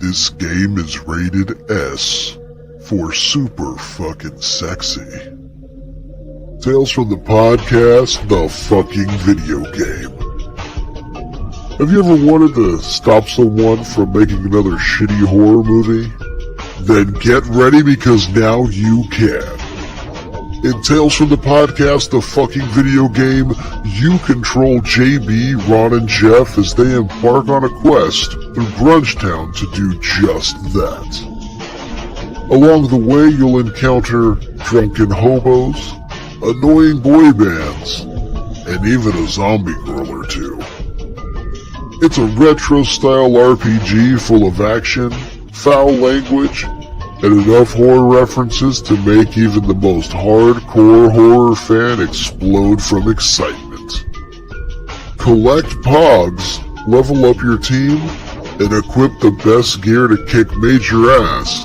This game is rated S for super fucking sexy. Tales from the Podcast, the fucking video game. Have you ever wanted to stop someone from making another shitty horror movie? Then get ready because now you can. In Tales from the Podcast, the fucking video game, you control JB, Ron, and Jeff as they embark on a quest through Grungetown to do just that. Along the way, you'll encounter drunken hobos, annoying boy bands, and even a zombie girl or two. It's a retro-style RPG full of action, foul language, and enough horror references to make even the most hardcore horror fan explode from excitement. Collect Pogs, level up your team, and equip the best gear to kick major ass,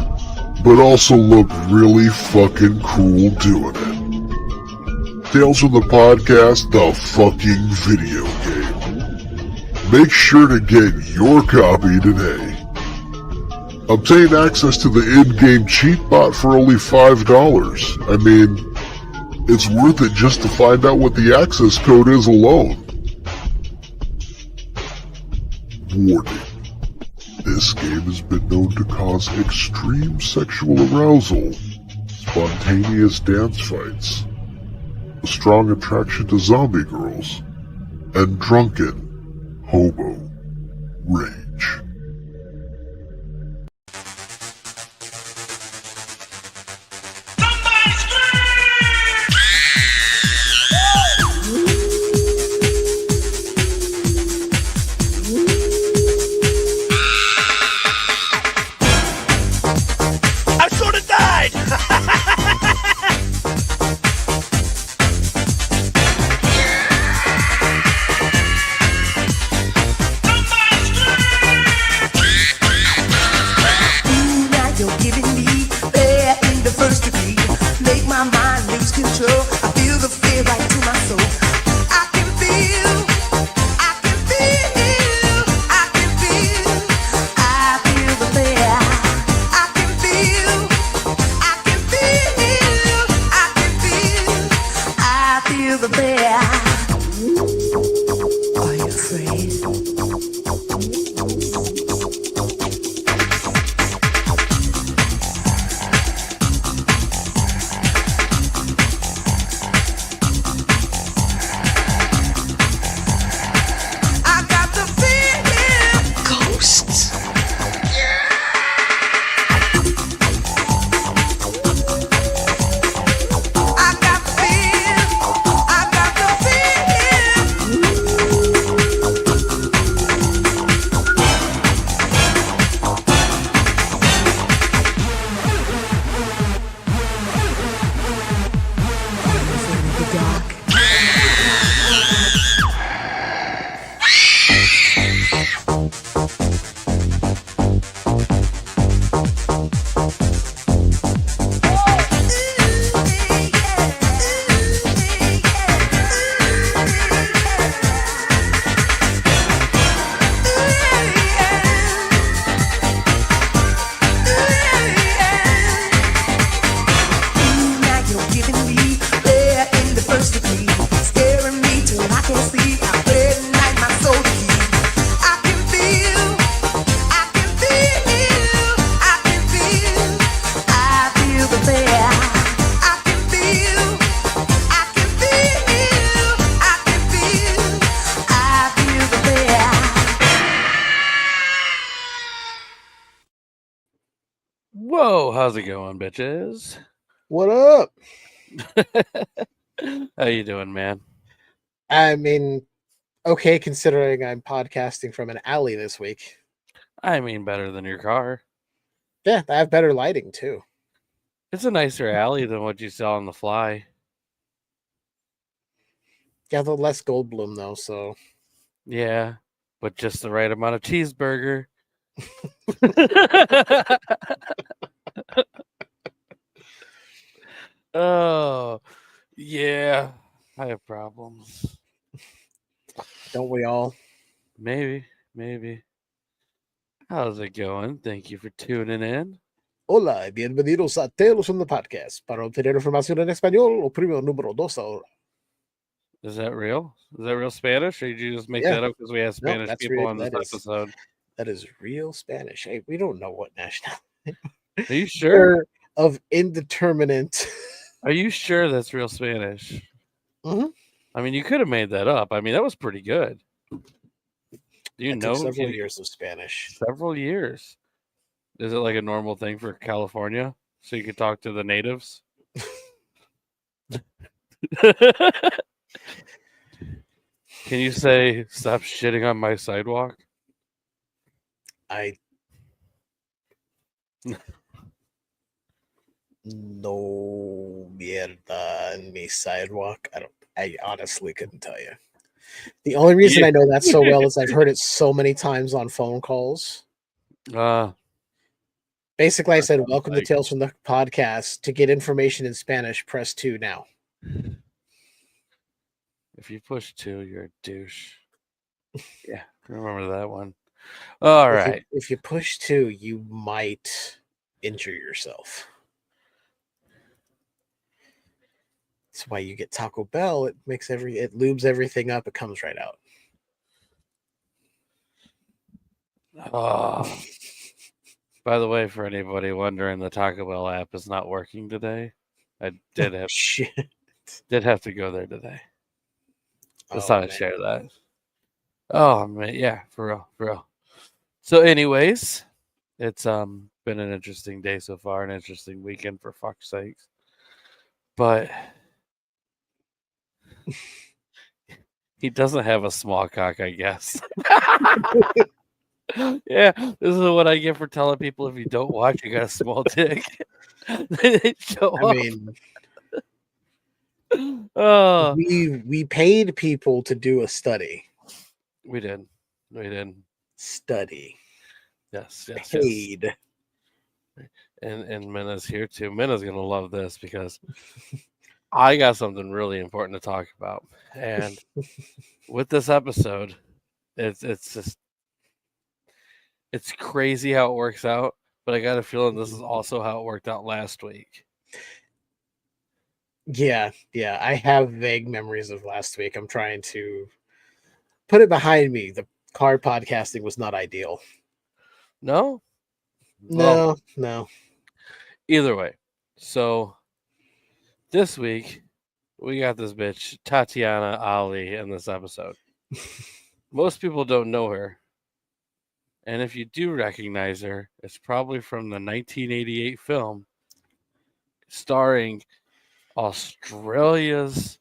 but also look really fucking cool doing it. Tales from the Podcast, the fucking video game. Make sure to get your copy today. Obtain access to the in-game cheatbot for only $5. I mean, it's worth it just to find out what the access code is alone. Warning. This game has been known to cause extreme sexual arousal, spontaneous dance fights, a strong attraction to zombie girls, and drunken hobo rage. Whoa, how's it going, bitches? What up? How you doing, man? I mean, okay, considering I'm podcasting from an alley this week. I mean, better than your car. Yeah, I have better lighting, too. It's a nicer alley than what you saw on The Fly. Yeah, the less Goldblum, though, so... Yeah, but just the right amount of cheeseburger. Oh, yeah. I have problems. Don't we all? Maybe. How's it going? Thank you for tuning in. Hola y bienvenidos a Tales from the Podcast. Para obtener información en español, oprime el número 2 ahora. Is that real? Is that real Spanish, or did you just make Yeah. that up because we have No, Spanish that's people real. on this episode? That is real Spanish. Hey, we don't know what nationality. Are you sure? We're of indeterminate. Are you sure that's real Spanish? Mhm. I mean, you could have made that up. I mean, that was pretty good. Do you I know took several years of Spanish. several years? Is it like a normal thing for California, so you could talk to the natives? Can you say "stop shitting on my sidewalk"? I no mierda en mi sidewalk. I honestly couldn't tell you. The only reason I know that so well is I've heard it so many times on phone calls. Basically, I said, "Welcome to Tales from the Podcast. To get information in Spanish, press 2 now." If you push 2, you're a douche. Yeah, remember that one. All right. If you push 2, you might injure yourself. That's why you get Taco Bell. It lubes everything up. It comes right out. Oh. By the way, for anybody wondering, the Taco Bell app is not working today. I did have to go there today. Just thought I'd share that. Oh man, yeah, for real. So, anyways, it's been an interesting day so far, an interesting weekend for fuck's sakes. But he doesn't have a small cock, I guess. Yeah, this is what I get for telling people if you don't watch, you got a small dick. They show up. We paid people to do a study. We did. Study. Yes. Paid. And Minna's here too. Minna's gonna love this because I got something really important to talk about. And with this episode, it's crazy how it works out, but I got a feeling this is also how it worked out last week. Yeah, I have vague memories of last week. I'm trying to put it behind me. The card podcasting was not ideal. No? Well, no. Either way. So this week we got this bitch, Tatiana Ali, in this episode. Most people don't know her. And if you do recognize her, it's probably from the 1988 film starring Australia's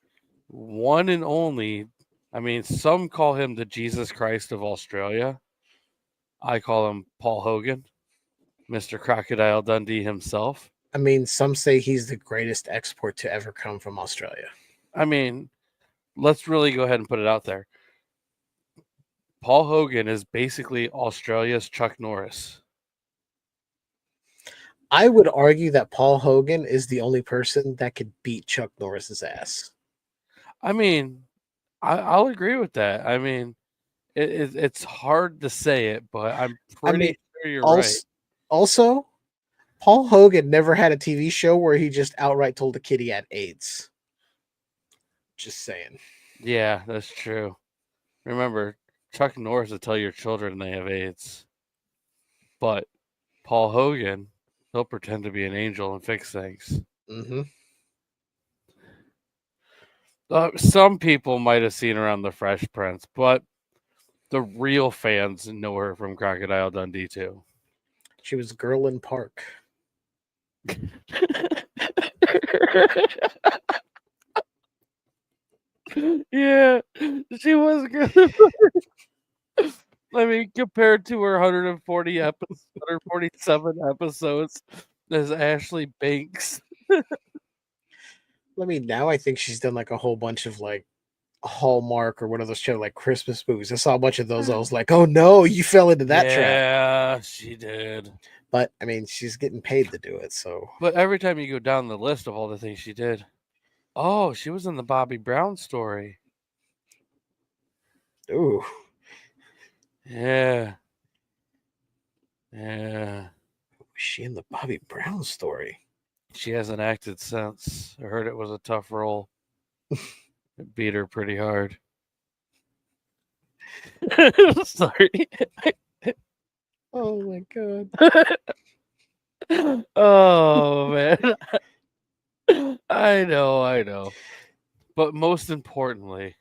one and only, I mean, some call him the Jesus Christ of Australia. I call him Paul Hogan, Mr. Crocodile Dundee himself. I mean, some say he's the greatest export to ever come from Australia. I mean, let's really go ahead and put it out there. Paul Hogan is basically Australia's Chuck Norris. I would argue that Paul Hogan is the only person that could beat Chuck Norris's ass. I mean, I'll agree with that. I mean, it's hard to say it, but I'm pretty sure you're right. Also, Paul Hogan never had a TV show where he just outright told a kid he had AIDS. Just saying. Yeah, that's true. Remember, Chuck Norris will tell your children they have AIDS. But Paul Hogan, he'll pretend to be an angel and fix things. Mm-hmm. Some people might have seen her on The Fresh Prince, but the real fans know her from Crocodile Dundee too. She was Girl in Park. Yeah, she was good. I mean, compared to her 147 episodes as Ashley Banks. I mean, now I think she's done like a whole bunch of like Hallmark or one of those shows like Christmas movies. I saw a bunch of those. I was like, oh no, you fell into that trap. Yeah, she did. But I mean, she's getting paid to do it. So, but every time you go down the list of all the things she did, oh, she was in the Bobby Brown story. Ooh, yeah. Yeah. Was she in the Bobby Brown story? She hasn't acted since. I heard it was a tough role. It beat her pretty hard. Sorry. Oh my god. Oh man. I know. But most importantly,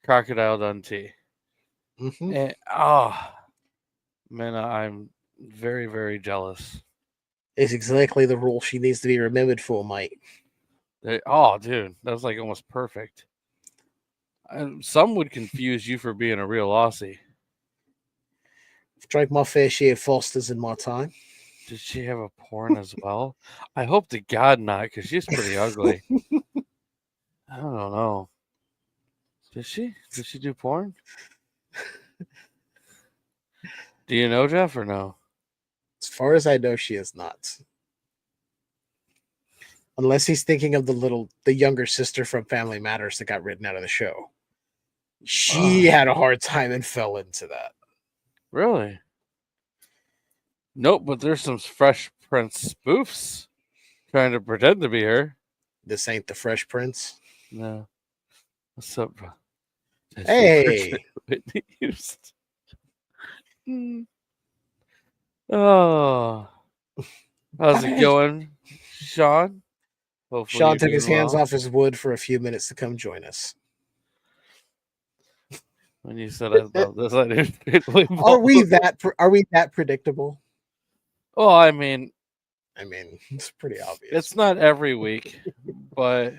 Crocodile Dundee. Mm-hmm. And man, I'm very, very jealous. It's exactly the role she needs to be remembered for, mate. Dude, that was like almost perfect. Some would confuse you for being a real Aussie. I've drank my fair share of Fosters in my time. Did she have a porn as well? I hope to God not, because she's pretty ugly. I don't know. Did she? Did she do porn? Do you know, Jeff, or no? As far as I know, she is not. Unless he's thinking of the younger sister from Family Matters that got written out of the show. She had a hard time and fell into that. Really? Nope, but there's some Fresh Prince spoofs trying to pretend to be her. This ain't the Fresh Prince. No. What's up, bro? Hey! Whitney Houston. Oh. How's it going, Sean? Hopefully Sean you're took his doing hands well. off his wood for a few minutes to come join us. When you said I love this, I didn't really Are we that predictable? Well, I mean, It's pretty obvious. it's not every week, but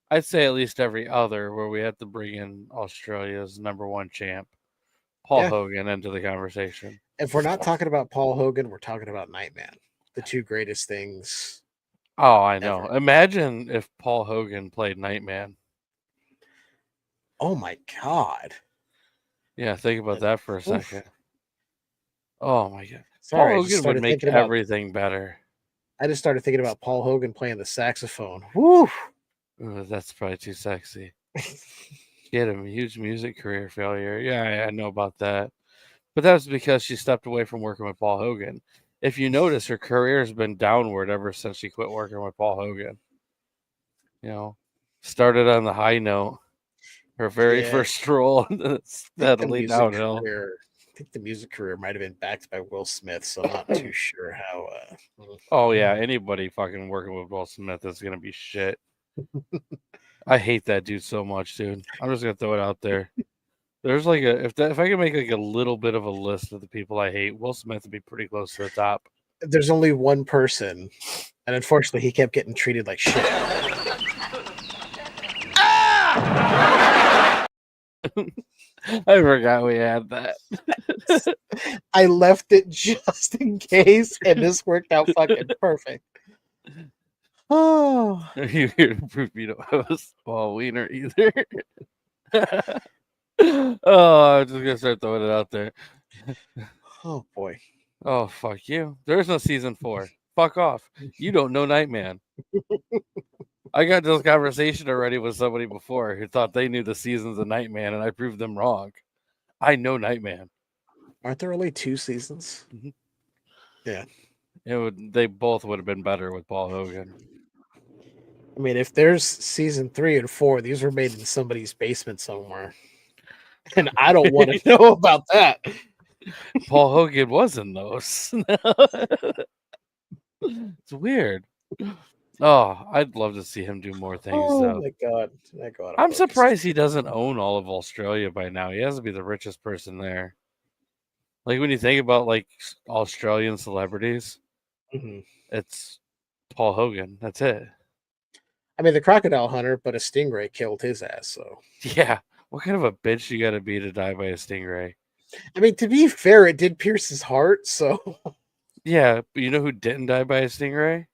I'd say at least every other where we have to bring in Australia's #1 champ, Paul Hogan, into the conversation. If we're not talking about Paul Hogan, we're talking about Nightman. The two greatest things. Oh, I know. Ever. Imagine if Paul Hogan played Nightman. Oh my god. Yeah, think about that for a second. Oh my god. Sorry, Paul Hogan would make everything better. I just started thinking about Paul Hogan playing the saxophone. Woo! Ooh, that's probably too sexy. She had a huge music career failure. Yeah, I know about that. But that was because she stepped away from working with Paul Hogan. If you notice, her career has been downward ever since she quit working with Paul Hogan. You know, started on the high note. Her very first role, steadily downhill. I think the music career might have been backed by Will Smith, so I'm not too sure how. Oh yeah, anybody fucking working with Will Smith is gonna be shit. I hate that dude so much, dude. I'm just gonna throw it out there. There's like if I could make like a little bit of a list of the people I hate, Will Smith would be pretty close to the top. There's only one person, and unfortunately, he kept getting treated like shit. I forgot we had that. I left it just in case, and this worked out fucking perfect. Oh, You here to prove you don't have a small wiener either. Oh, I'm just gonna start throwing it out there. Oh boy. Oh fuck you. There's no season 4. Fuck off. You don't know Nightman. I got this conversation already with somebody before who thought they knew the seasons of Nightman, and I proved them wrong. I know Nightman. Aren't there only 2 seasons? Mm-hmm. Yeah. They both would have been better with Paul Hogan. I mean, if there's season 3 and 4, these were made in somebody's basement somewhere. And I don't want to know about that. Paul Hogan was in those. It's weird. Oh, I'd love to see him do more things. Oh my god. I'm surprised he doesn't own all of Australia by now. He has to be the richest person there. Like when you think about like Australian celebrities, it's Paul Hogan. That's it. I mean, the crocodile hunter, but a stingray killed his ass. So yeah, what kind of a bitch you got to be to die by a stingray? I mean, to be fair, it did pierce his heart. So yeah, but you know who didn't die by a stingray?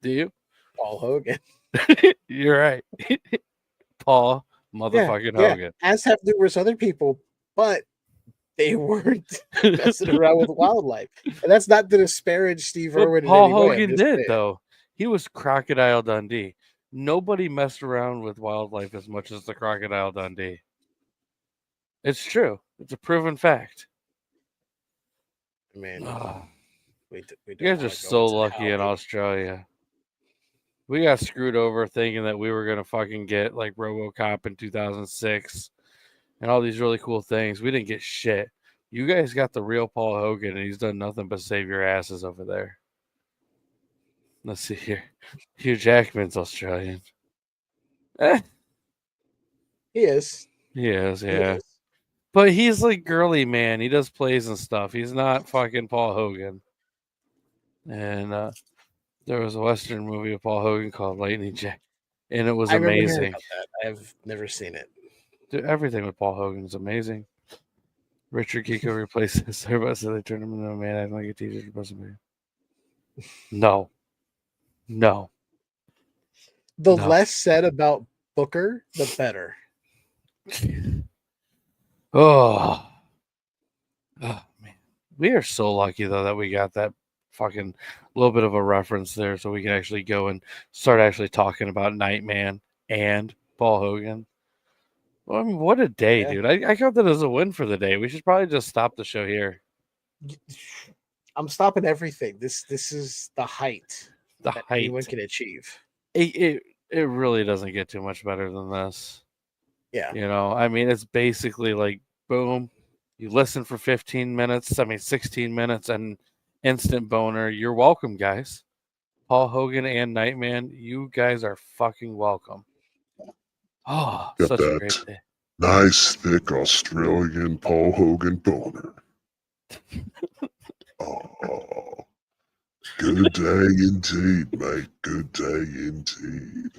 Do you? Paul Hogan. You're right. Paul motherfucking Hogan. As have numerous other people, but they weren't messing around with wildlife. And that's not to disparage Steve Irwin. Paul Hogan did, though. He was Crocodile Dundee. Nobody messed around with wildlife as much as the Crocodile Dundee. It's true. It's a proven fact. I mean, we you don't guys are wanna go so into lucky in how Australia. We got screwed over thinking that we were gonna fucking get like RoboCop in 2006 and all these really cool things. We didn't get shit. You guys got the real Paul Hogan, and he's done nothing but save your asses over there. Let's see here. Hugh Jackman's Australian. he is. He is, He yeah. is. But he's like girly, man. He does plays and stuff. He's not fucking Paul Hogan. And there was a Western movie of Paul Hogan called Lightning Jack, and it was I remember hearing amazing. about that. I've never seen it. Dude, everything with Paul Hogan is amazing. Richard Kiko replaces everybody, so they turned him into a man acting like a teacher supposed to be. No. The No. less said about Booker, the better. Oh, man. We are so lucky, though, that we got that fucking little bit of a reference there so we can actually go and start actually talking about Nightman and Paul Hogan. Well, I mean, what a day, Yeah. dude. I count that as a win for the day. We should probably just stop the show here. I'm stopping everything. This is the height The that height. anyone can achieve. It really doesn't get too much better than this. Yeah. You know, I mean, it's basically like, boom, you listen for 15 minutes, 16 minutes, and instant boner. You're welcome, guys. Paul Hogan and Nightman, you guys are fucking welcome. Oh, Got such a that great day. nice, thick Australian Paul Hogan boner. Oh, good day indeed, mate. Good day indeed.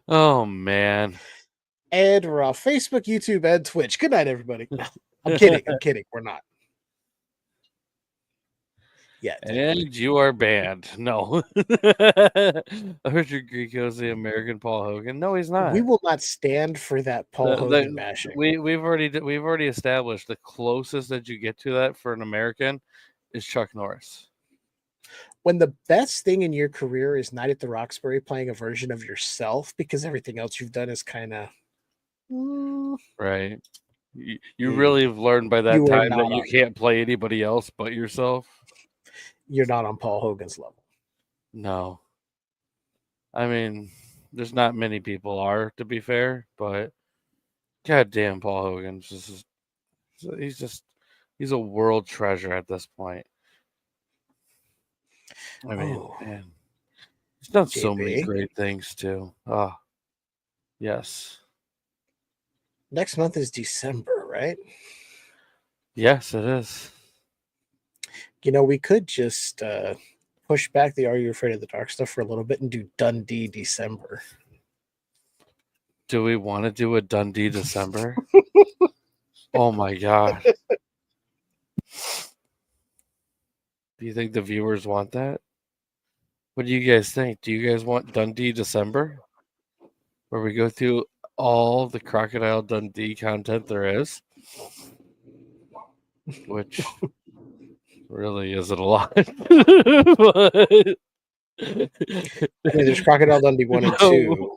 Oh, man. And we're off Facebook, YouTube, and Twitch. Good night, everybody. I'm kidding. I'm kidding. We're not. Yeah. And you are banned. No. Richard Grieco's the American Paul Hogan. No, he's not. We will not stand for that Paul Hogan bashing. We've already established the closest that you get to that for an American is Chuck Norris. When the best thing in your career is Night at the Roxbury playing a version of yourself because everything else you've done is kind of right. You really have learned by that time that you can't play anybody else but yourself. You're not on Paul Hogan's level. No. I mean, there's not many people are, to be fair, but goddamn, Paul Hogan, he's a world treasure at this point. I mean, man, he's done so many great things too. Oh, yes. Next month is December, right? Yes, it is. You know, we could just push back the Are You Afraid of the Dark stuff for a little bit and do Dundee December. Do we want to do a Dundee December? Oh my god. Do you think the viewers want that? What do you guys think? Do you guys want Dundee December? Where we go through all the Crocodile Dundee content there is? Which really isn't a lot. But... I mean, there's Crocodile Dundee 1 and 2.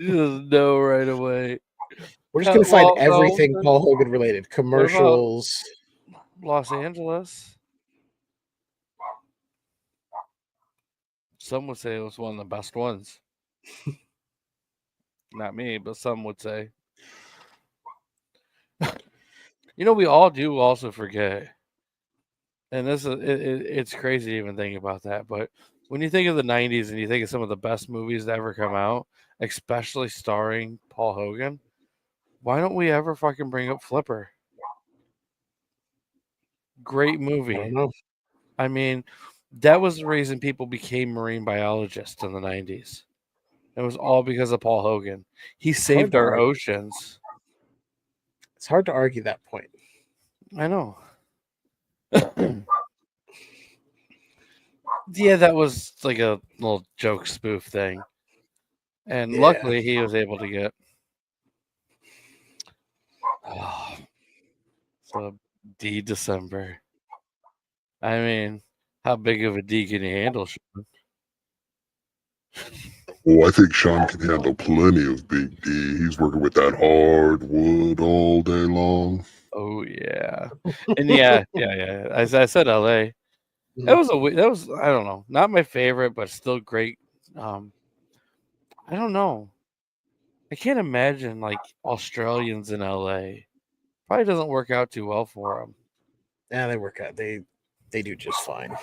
Just no right away. We're just going to find everything Paul Hogan related. Commercials. Los Angeles. Some would say it was one of the best ones. Not me, but some would say. You know, we all do also forget. And this is it's crazy to even think about that. But when you think of the 90s and you think of some of the best movies that ever come out, especially starring Paul Hogan, why don't we ever fucking bring up Flipper? Great movie. I don't know. I mean, that was the reason people became marine biologists in the 90s. It was all because of Paul Hogan. He saved our oceans. It's hard to argue that point. I know. Yeah, that was like a little joke spoof thing. And luckily he was able to get so D December. I mean, how big of a D can you handle, Sean? Oh, I think Sean can handle plenty of Big D. He's working with that hard wood all day long. Oh yeah, and yeah. As I said, LA. That was I don't know, not my favorite, but still great. I don't know. I can't imagine like Australians in LA. Probably doesn't work out too well for them. Yeah, they work out. They do just fine.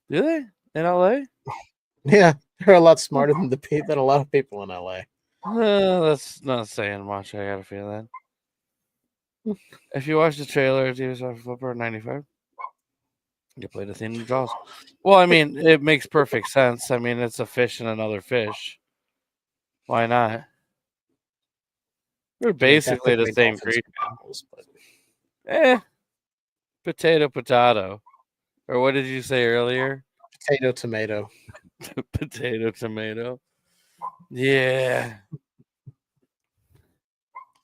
Do they in LA? Yeah, they're a lot smarter than a lot of people in LA. That's not saying much. I got a feeling. If you watch the trailer, TV Flipper 95. You play the theme in Jaws. Well, I mean, it makes perfect sense. I mean, it's a fish and another fish. Why not? We're basically the same creature. Potato. Or what did you say earlier? Potato, tomato. Potato, tomato. Yeah.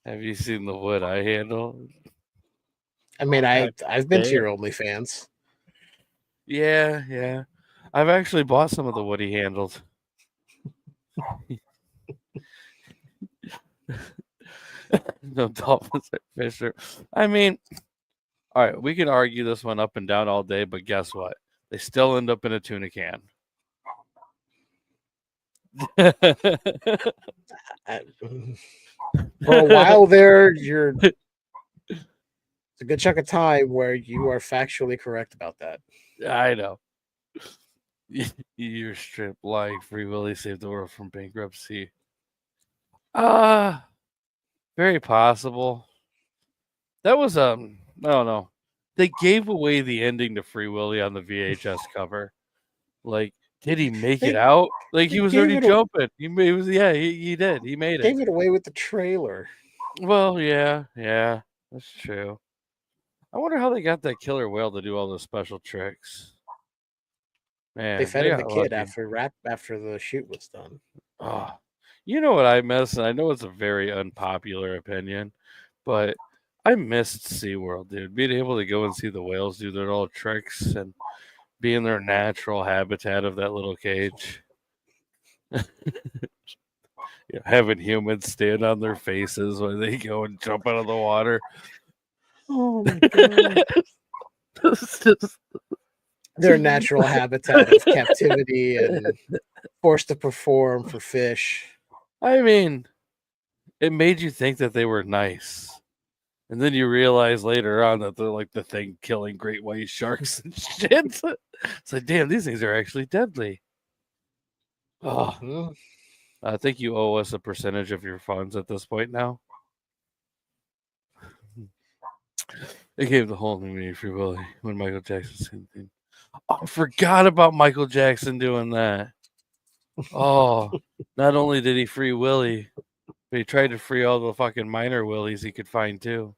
Have you seen the wood I handle? I mean, I've been to your OnlyFans. Yeah. I've actually bought some of the wood he handled. No dolphins or Fisher. I mean, all right, we can argue this one up and down all day, but guess what? They still end up in a tuna can. For a while there, it's a good chunk of time where you are factually correct about that. I know. You're strip lying. Free Willy saved the world from bankruptcy. Very possible. That was I don't know. They gave away the ending to Free Willy on the VHS cover. Like, did he make it out? Like, he was already jumping. He did. He made it. Gave it away with the trailer. Well, yeah, that's true. I wonder how they got that killer whale to do all those special tricks. Man, they fed him the kid after the shoot was done. Oh, you know what I miss? And I know it's a very unpopular opinion, but I missed SeaWorld, dude. Being able to go and see the whales do their little tricks and be in their natural habitat of that little cage. Having humans stand on their faces when they go and jump out of the water. Oh my god. Their natural habitat of captivity and forced to perform for fish. I mean, it made you think that they were nice. And then you realize later on that they're like the thing killing great white sharks and shit. It's like, damn, these things are actually deadly. Oh, I think you owe us a percentage of your funds at this point now. They gave the whole movie Free Willy when Michael Jackson said thing. Oh, I forgot about Michael Jackson doing that. Oh, not only did he free Willie, but he tried to free all the fucking minor Willies he could find too.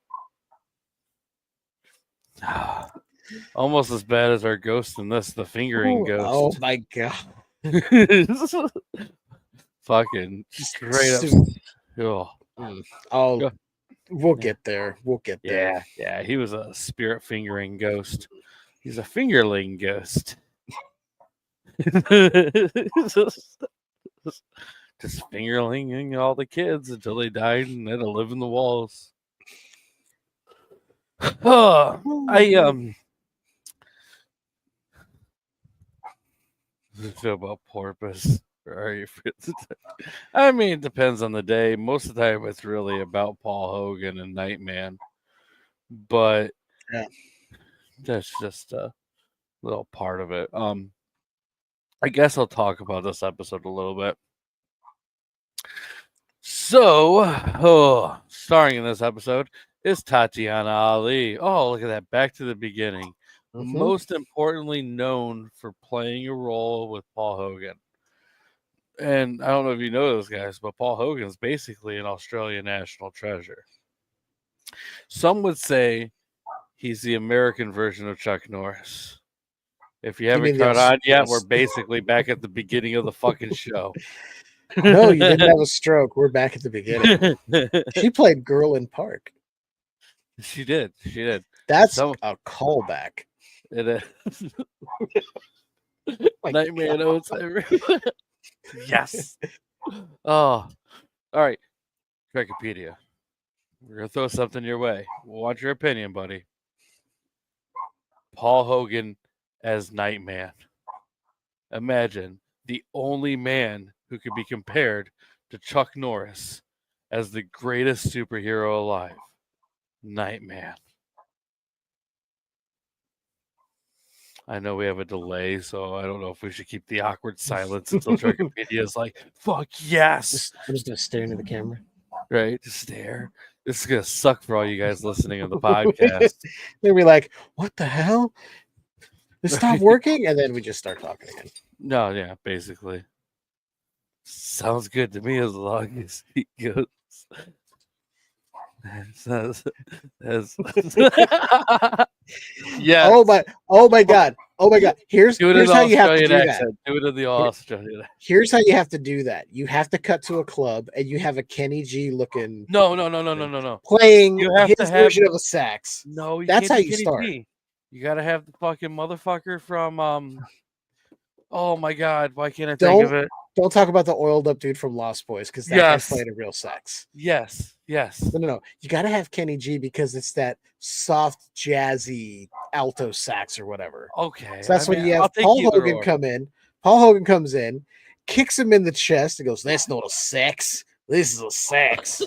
Almost as bad as our ghost in this, the fingering ghost. Oh my god. Fucking straight up. Oh, we'll get there. We'll get there. Yeah, he was a spirit fingering ghost. He's a fingerling ghost. Just fingerlinging all the kids until they died and had to live in the walls. I feel about porpoise. Or are you? I mean, it depends on the day. Most of the time, it's really about Paul Hogan and Nightman. But yeah, that's just a little part of it. I guess I'll talk about this episode a little bit. So, starring in this episode is Tatiana Ali. Oh, look at that. Back to the beginning. Mm-hmm. Most importantly known for playing a role with Paul Hogan. And I don't know if you know those guys, but Paul Hogan's basically an Australian national treasure. Some would say he's the American version of Chuck Norris. If you haven't caught on yet, we're basically back at the beginning of the fucking show. No, you didn't have a stroke. We're back at the beginning. She played Girl in Park. She did. That's a callback. It is. Nightmare notes. Yes. Oh, all right. Wikipedia. We're gonna throw something your way. We want your opinion, buddy. Paul Hogan as Nightman. Imagine the only man who could be compared to Chuck Norris as the greatest superhero alive. Nightman. I know we have a delay, so I don't know if we should keep the awkward silence until Wikipedia is like, fuck yes. I'm just gonna stare into the camera. Right? Just stare. This is gonna suck for all you guys listening to the podcast. They'll be like, "What the hell? It stopped working," and then we just start talking again. No, yeah, basically. Sounds good to me as long as he goes. Yes. Oh my god. Here's how you have to do accent. Do it in the Australian accent. Here's how you have to do that. You have to cut to a club and you have a Kenny G looking No. playing You have his to have version of a sax. No, you That's can't how do you Kenny start. G. You gotta have the fucking motherfucker from oh my god, why can't I think of it? Don't talk about the oiled up dude from Lost Boys because that guy's playing a real sax. Yes. No. You got to have Kenny G because it's that soft, jazzy alto sax or whatever. Okay. So that's when you have Paul Hogan come in. Paul Hogan comes in, kicks him in the chest, and goes, "That's not a sax. This is a sax."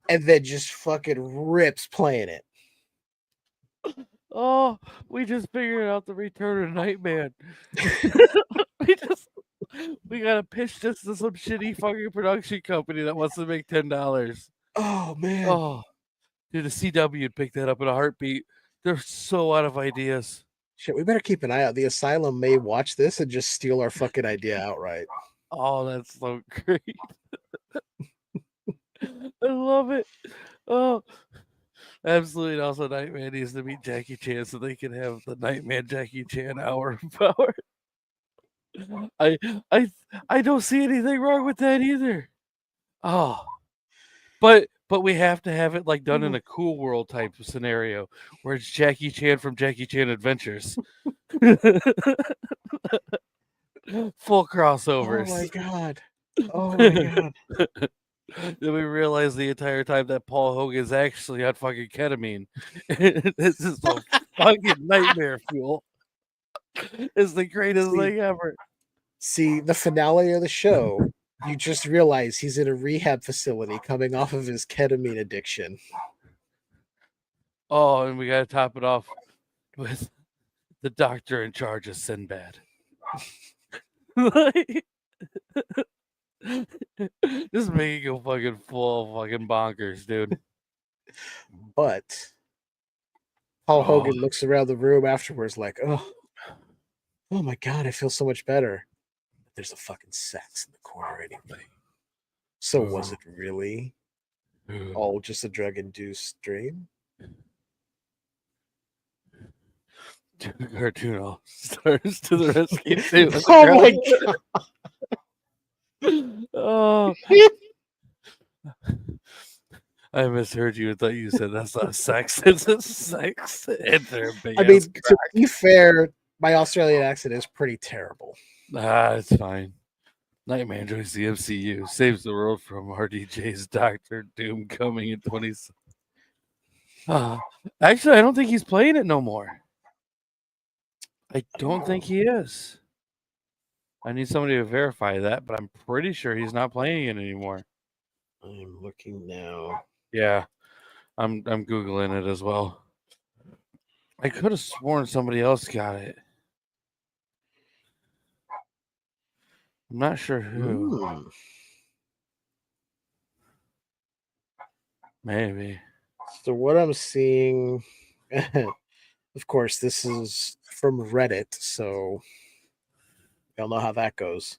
And then just fucking rips playing it. Oh, we just figured out the return of Nightman. We gotta pitch this to some shitty fucking production company that wants to make $10. Oh man. Oh, dude, the CW would pick that up in a heartbeat. They're so out of ideas. Shit, we better keep an eye out. The Asylum may watch this and just steal our fucking idea outright. Oh, that's so great. I love it. Oh, absolutely. Also, Nightman needs to meet Jackie Chan so they can have the Nightman Jackie Chan hour of power. I don't see anything wrong with that either. Oh, but we have to have it like done in a Cool World type of scenario where it's Jackie Chan from Jackie Chan Adventures. Full crossovers. Oh my god. Then we realize the entire time that Paul Hogan's actually on fucking ketamine. This is a fucking nightmare fuel. It's the greatest thing ever. See, the finale of the show, you just realize he's in a rehab facility coming off of his ketamine addiction. Oh, and we gotta top it off with the doctor in charge of Sinbad. Just making go fucking full fucking bonkers, dude. But Paul Hogan looks around the room afterwards like, oh my god, I feel so much better. But there's a fucking sax in the corner anyway. So was it really all just a drug-induced dream? Cartoon stars to the rescue too. Oh my god. Oh, I misheard you. I thought you said that's not sex. It's a sex. I mean, to be fair, my Australian accent is pretty terrible. It's fine. Nightman joins the MCU, saves the world from RDJ's Doctor Doom coming in 20. Actually, I don't think he's playing it no more. I don't think he is. I need somebody to verify that, but I'm pretty sure he's not playing it anymore. I'm looking now. Yeah, I'm Googling it as well. I could have sworn somebody else got it. I'm not sure who. Maybe. So what I'm seeing, of course, this is from Reddit, so y'all know how that goes.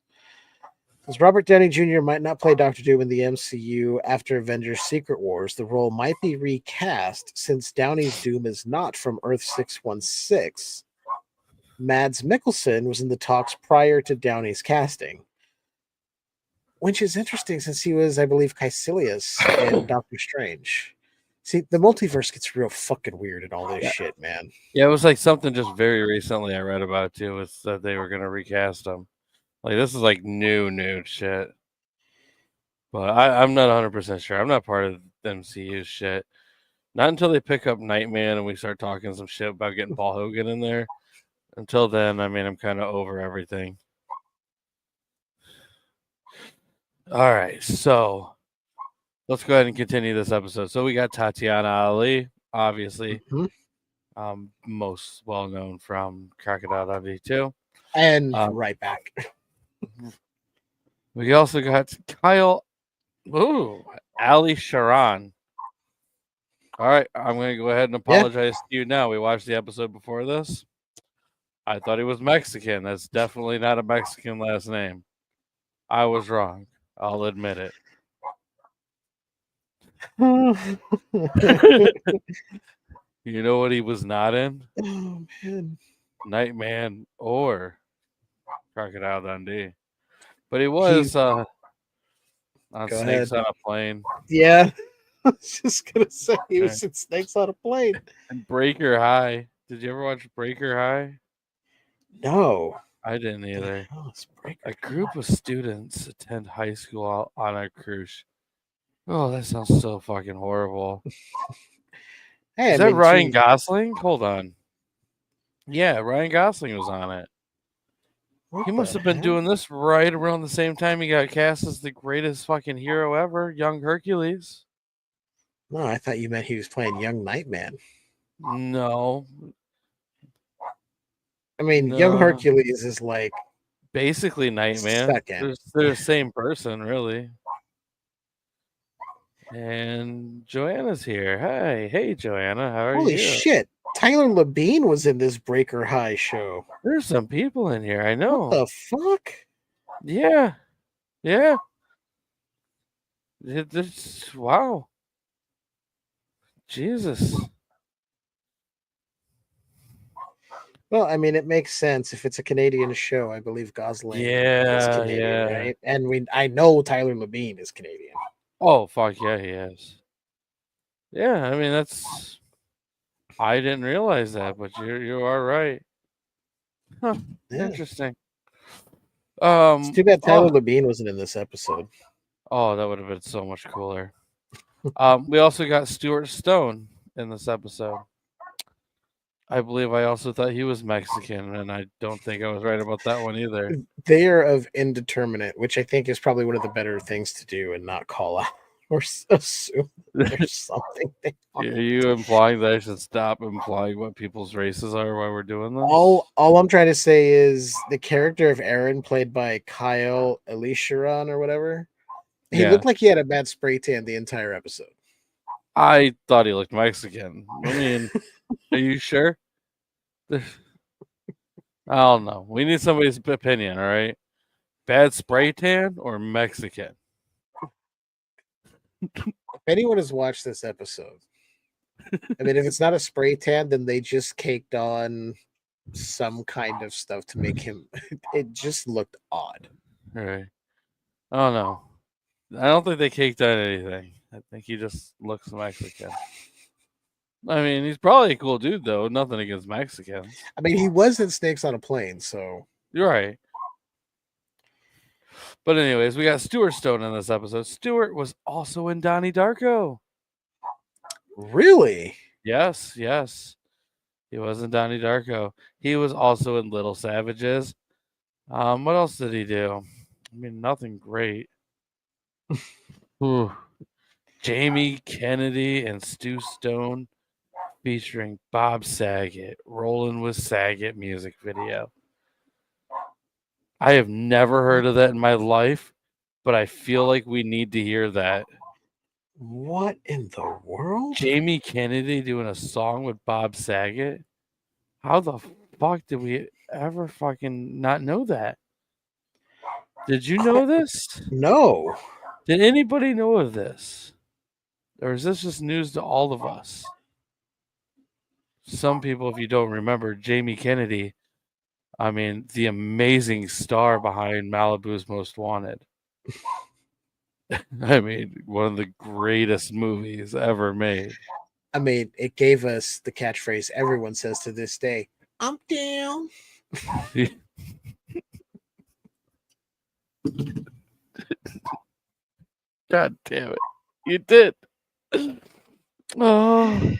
As Robert Downey Jr. might not play Doctor Doom in the MCU after Avengers Secret Wars, the role might be recast since Downey's Doom is not from Earth 616. Mads Mikkelsen was in the talks prior to Downey's casting, which is interesting since he was, I believe, Caecilius in Doctor Strange. See, the multiverse gets real fucking weird and all this shit, man. Yeah, it was like something just very recently I read about too. Was that they were going to recast him. Like, this is like new shit. But I'm not 100% sure. I'm not part of the MCU shit. Not until they pick up Nightman and we start talking some shit about getting Paul Hogan in there. Until then, I mean, I'm kind of over everything. All right, so let's go ahead and continue this episode. So we got Tatiana Ali, obviously, most well known from Crocodile Dundee 2. And right back. We also got Kyle, Ali Sharon. All right, I'm going to go ahead and apologize to you now. We watched the episode before this. I thought he was Mexican. That's definitely not a Mexican last name. I was wrong. I'll admit it. You know what he was not in? Oh, man. Nightman or Crocodile Dundee. But he was on Snakes on a Plane. Yeah. I was just going to say he was in Snakes on a Plane. And Breaker High. Did you ever watch Breaker High? No. I didn't either. A group of students attend high school on a cruise. Oh, that sounds so fucking horrible. Is that Ryan Gosling? Hold on. Yeah, Ryan Gosling was on it. He must have been doing this right around the same time he got cast as the greatest fucking hero ever, Young Hercules. No, I thought you meant he was playing Young Nightman. No. I mean, Young Hercules is like basically Nightman. They're the same person, really. And Joanna's here. Hey, Joanna. How are you? Holy shit. Tyler Labine was in this Breaker High show. There's some people in here. I know. What the fuck? Yeah. Wow. Jesus. Well, I mean, it makes sense. If it's a Canadian show, I believe Gosling is Canadian, right? And I know Tyler Labine is Canadian. Oh, fuck yeah, he is. Yeah, I mean, I didn't realize that, but you are right. Huh, interesting. It's too bad Tyler Labine wasn't in this episode. Oh, that would have been so much cooler. We also got Stuart Stone in this episode. I believe I also thought he was Mexican, and I don't think I was right about that one either. They are of indeterminate, which I think is probably one of the better things to do and not call out or assume there's something. Are you implying that I should stop implying what people's races are while we're doing this? All I'm trying to say is the character of Aaron, played by Kyle Elisharon or whatever, he looked like he had a bad spray tan the entire episode. I thought he looked Mexican. I mean, are you sure? I don't know. We need somebody's opinion, all right? Bad spray tan or Mexican? If anyone has watched this episode, I mean, if it's not a spray tan, then they just caked on some kind of stuff to make him. It just looked odd. All right. I don't know. I don't think they caked on anything. I think he just looks Mexican. I mean, he's probably a cool dude, though. Nothing against Mexicans. I mean, he was in Snakes on a Plane, so. You're right. But anyways, we got Stuart Stone in this episode. Stuart was also in Donnie Darko. Really? Yes. He was in Donnie Darko. He was also in Little Savages. What else did he do? I mean, nothing great. Jamie Kennedy and Stu Stone featuring Bob Saget, Rollin' with Saget music video. I have never heard of that in my life, but I feel like we need to hear that. What in the world? Jamie Kennedy doing a song with Bob Saget? How the fuck did we ever fucking not know that? Did you know this? No. Did anybody know of this? Or is this just news to all of us? Some people, if you don't remember, Jamie Kennedy, I mean, the amazing star behind Malibu's Most Wanted. I mean, one of the greatest movies ever made. I mean, it gave us the catchphrase everyone says to this day, "I'm down." God damn it. You did. Oh.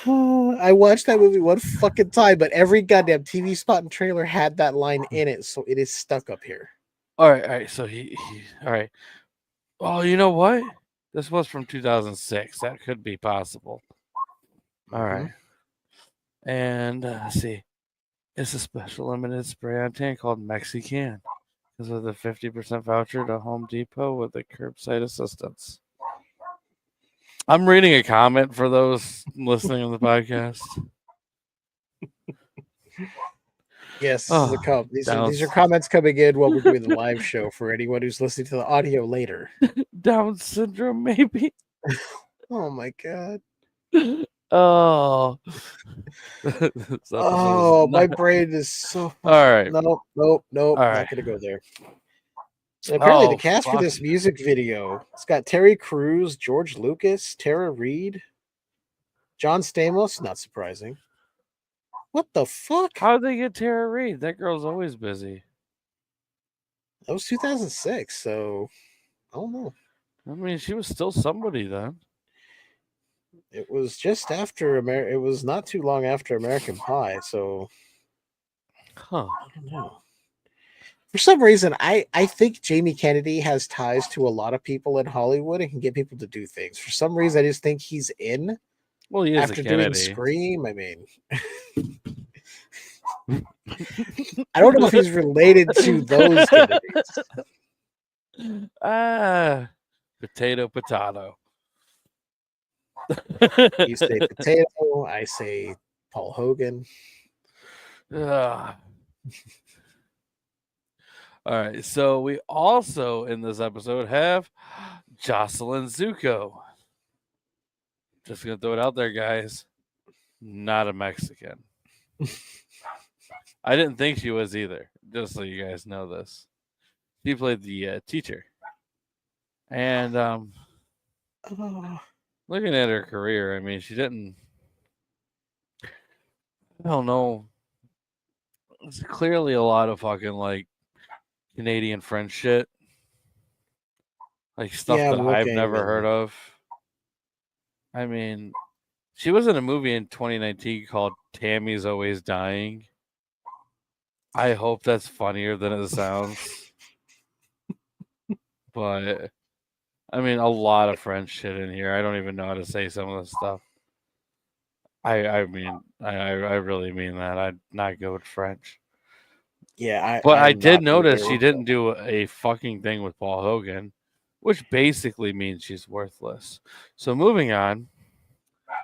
I watched that movie one fucking time, but every goddamn TV spot and trailer had that line in it, so it is stuck up here. All right. So he all right. Oh, you know what? This was from 2006. That could be possible. All right. And let's see. It's a special limited spray on tan called Mexican. Because of the 50% voucher to Home Depot with the curbside assistance. I'm reading a comment for those listening on the podcast. Yes, this is a Oh, these are comments coming in while we're doing the live show for anyone who's listening to the audio later. Down syndrome, maybe. Oh my god. Oh. Oh, my brain is so All right. Nope, All not right. gonna go there. And apparently the cast for fuck. this music video, it's got Terry Crews, George Lucas, Tara Reid, John Stamos, not surprising. What the fuck? How did they get Tara Reid? That girl's always busy. That was 2006, so I don't know. I mean, she was still somebody then. It was just after it was not too long after American Pie, so Huh. I don't know. For some reason, I think Jamie Kennedy has ties to a lot of people in Hollywood and can get people to do things. For some reason, I just think he's in. Well, he is After a doing Kennedy. Scream, I mean, I don't know if he's related to those Kennedys. Potato. You say potato, I say Paul Hogan. All right, so we also in this episode have Jocelyn Zuko. Just gonna throw it out there, guys. Not a Mexican. I didn't think she was either. Just so you guys know this, she played the teacher. And looking at her career, I mean, she didn't. I don't know. It's clearly a lot of fucking like Canadian French shit, like stuff Yeah, that I'm I've looking, never and- heard of. I mean, she was in a movie in 2019 called Tammy's Always Dying. I hope that's funnier than it sounds. But I mean, a lot of French shit in here. I don't even know how to say some of this stuff. I mean, I really mean that. I'd not go with French. Yeah, But I I'm did not notice either. she didn't do a fucking thing with Paul Hogan, which basically means she's worthless. So moving on.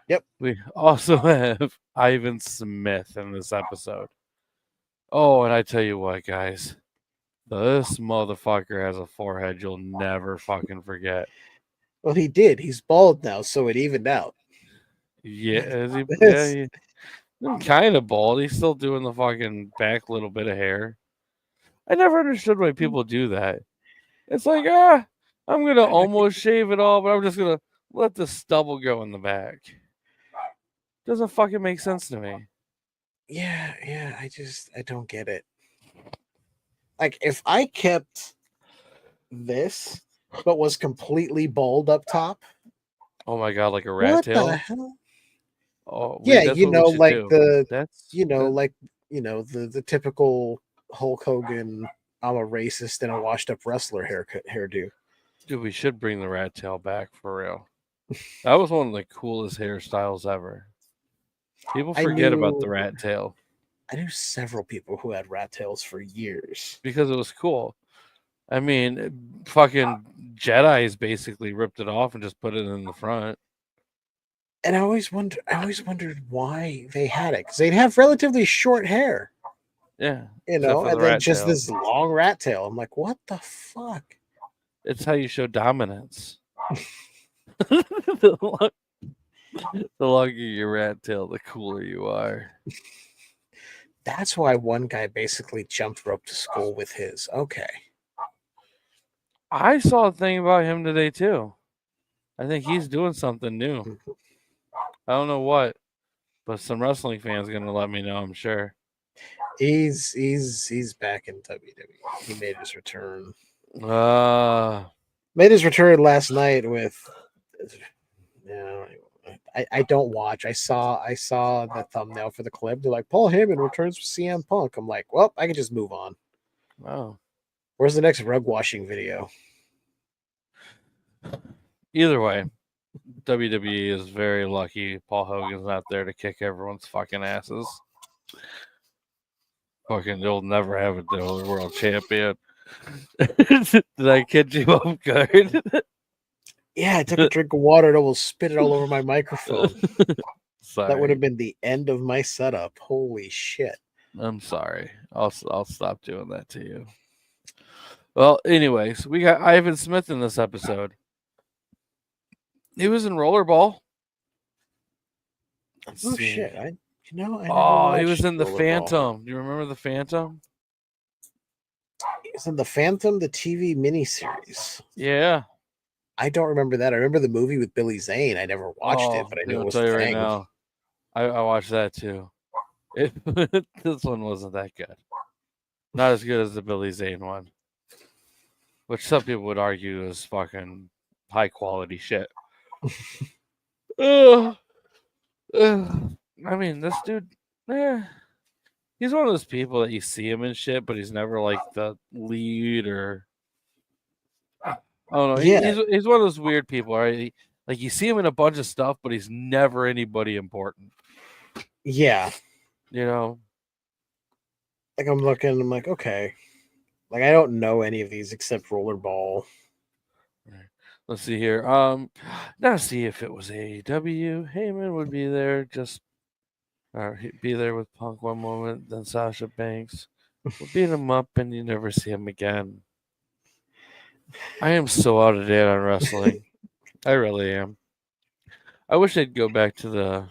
Yep. We also have Ivan Smith in this episode. Oh, and I tell you what, guys. This motherfucker has a forehead you'll never fucking forget. Well, he did. He's bald now, so it evened out. Yeah, is he? Yeah, he's kind of bald. He's still doing the fucking back little bit of hair. I never understood why people do that. It's like, I'm gonna almost shave it all, but I'm just gonna let the stubble go in the back. Doesn't fucking make sense to me. Yeah, I don't get it. Like, if I kept this, but was completely bald up top. Oh my god, like a rat What tail? the hell? Oh, Yeah, that's you what we know, should like do. the typical Hulk Hogan, I'm a racist and a washed up wrestler hairdo. Dude, we should bring the rat tail back for real. That was one of the coolest hairstyles ever. People forget about the rat tail. I knew several people who had rat tails for years. Because it was cool. I mean, fucking Jedi's basically ripped it off and just put it in the front. And I always wondered why they had it, because they'd have relatively short hair. Yeah. And then just this long rat tail. I'm like, what the fuck? It's how you show dominance. The longer your rat tail, the cooler you are. That's why one guy basically jumped rope to school with his. Okay. I saw a thing about him today too. I think he's doing something new. I don't know what, but some wrestling fans are gonna let me know, I'm sure. He's back in WWE. He made his return. Made his return last night with. I don't watch. I saw the thumbnail for the clip. They're like, Paul Heyman returns with CM Punk. I'm like, well, I can just move on. Wow. Where's the next rug washing video? Either way, WWE is very lucky Paul Hogan's not there to kick everyone's fucking asses. Fucking, you'll never have a world champion. Did I kid you off guard? Yeah, I took a drink of water and almost spit it all over my microphone. Sorry. That would have been the end of my setup. Holy shit. I'm sorry. I'll stop doing that to you. Well, anyways, we got Ivan Smith in this episode. He was in Rollerball. Oh shit! I never he was in the Rollerball. Phantom. Do you remember the Phantom? He was in the Phantom, the TV miniseries. Yeah. I don't remember that. I remember the movie with Billy Zane. I never watched it, but I knew it was a thing. Right now, I watched that too. This one wasn't that good. Not as good as the Billy Zane one, which some people would argue is fucking high quality shit. I mean, this dude, he's one of those people that you see him in shit, but he's never like the lead or. I don't know. Yeah. He's one of those weird people, right? Like you see him in a bunch of stuff, but he's never anybody important. Yeah. You know? Like I'm looking, I'm like, okay. Like I don't know any of these except Rollerball. Let's see here. Now see if it was AEW. Heyman would be there, he'd be there with Punk one moment, then Sasha Banks would beat him up, and you never see him again. I am so out of date on wrestling. I really am. I wish I'd go back to the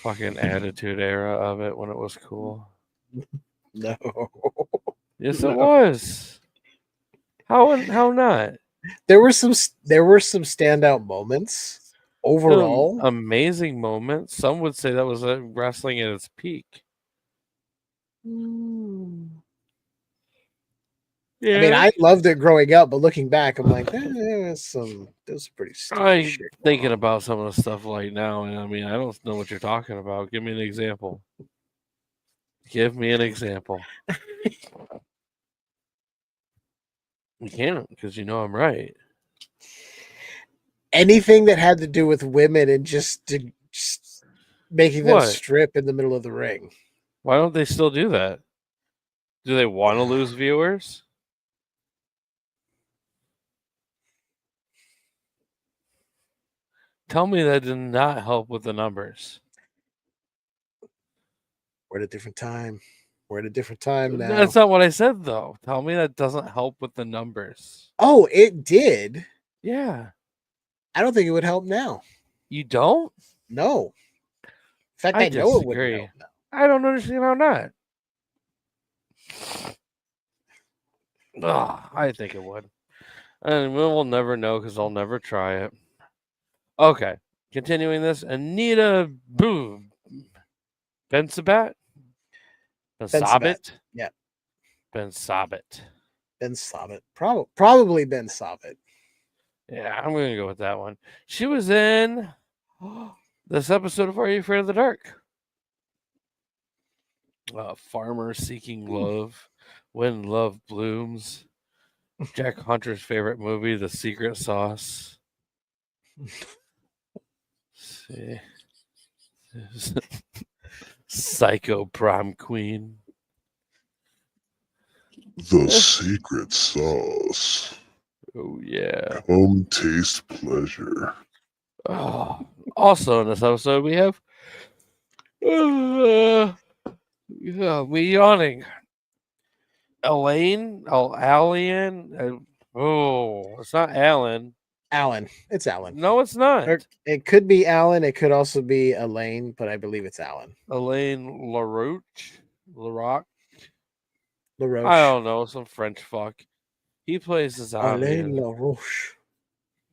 fucking Attitude Era of it when it was cool. No. Yes, it was. How not? There were some standout moments overall. Amazing moments. Some would say that was wrestling at its peak. Yeah. I mean, I loved it growing up, but looking back, I'm like, there's pretty stupid shit. Thinking about some of the stuff like now, and I mean, I don't know what you're talking about. Give me an example. Give me an example. You can't, because you know I'm right. Anything that had to do with women and just making them strip in the middle of the ring. Why don't they still do that? Do they want to lose viewers? Tell me that did not help with the numbers. We're at a different time. We're at a different time now. That's not what I said, though. Tell me that doesn't help with the numbers. Oh, it did. Yeah. I don't think it would help now. You don't? No. In fact, I know it wouldn't help now. I don't understand how not. I think it would. And we'll never know because I'll never try it. Okay. Continuing this. Anita Boom. Ben Sabat? Ben Sabat? Yeah. Ben Sabat. Ben Sabat. Probably Ben Sabat. Yeah, I'm going to go with that one. She was in this episode of Are You Afraid of the Dark? Farmer Seeking Love. When Love Blooms. Jack Hunter's favorite movie, The Secret Sauce. See. Psycho Prom Queen. The Secret Sauce. Oh, yeah. Come taste pleasure. Also in this episode, we have me yawning. Elaine? Alien? It's not Alan. Alan. It's Alan. No, it's not. It could be Alan. It could also be Elaine, but I believe it's Alan. Elaine LaRoche? LaRoche? LaRoche. I don't know. Some French fuck. He plays the zombie. Elaine LaRoche.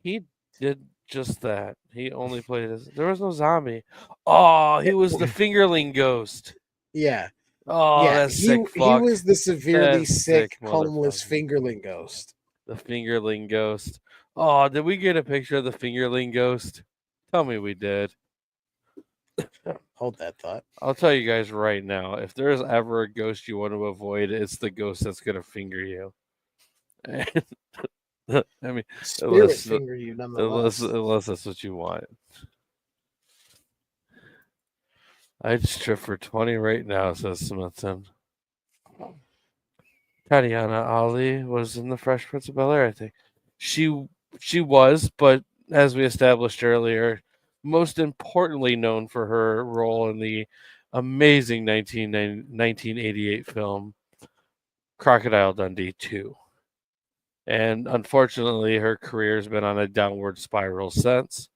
He did just that. He only played as... There was no zombie. Oh, he was the fingerling ghost. Yeah. Oh, yeah, that's sick fuck. He was the severely sick, homeless fingerling ghost. The fingerling ghost. Oh, did we get a picture of the fingerling ghost? Tell me we did. Hold that thought. I'll tell you guys right now, if there's ever a ghost you want to avoid, it's the ghost that's going to finger you. I mean, Spirit finger you nonetheless. unless that's what you want. I'd strip for 20 right now, says Smithson. Tatiana Ali was in the Fresh Prince of Bel-Air, I think. She was, but as we established earlier, most importantly known for her role in the amazing 1988 film Crocodile Dundee 2. And unfortunately, her career has been on a downward spiral since.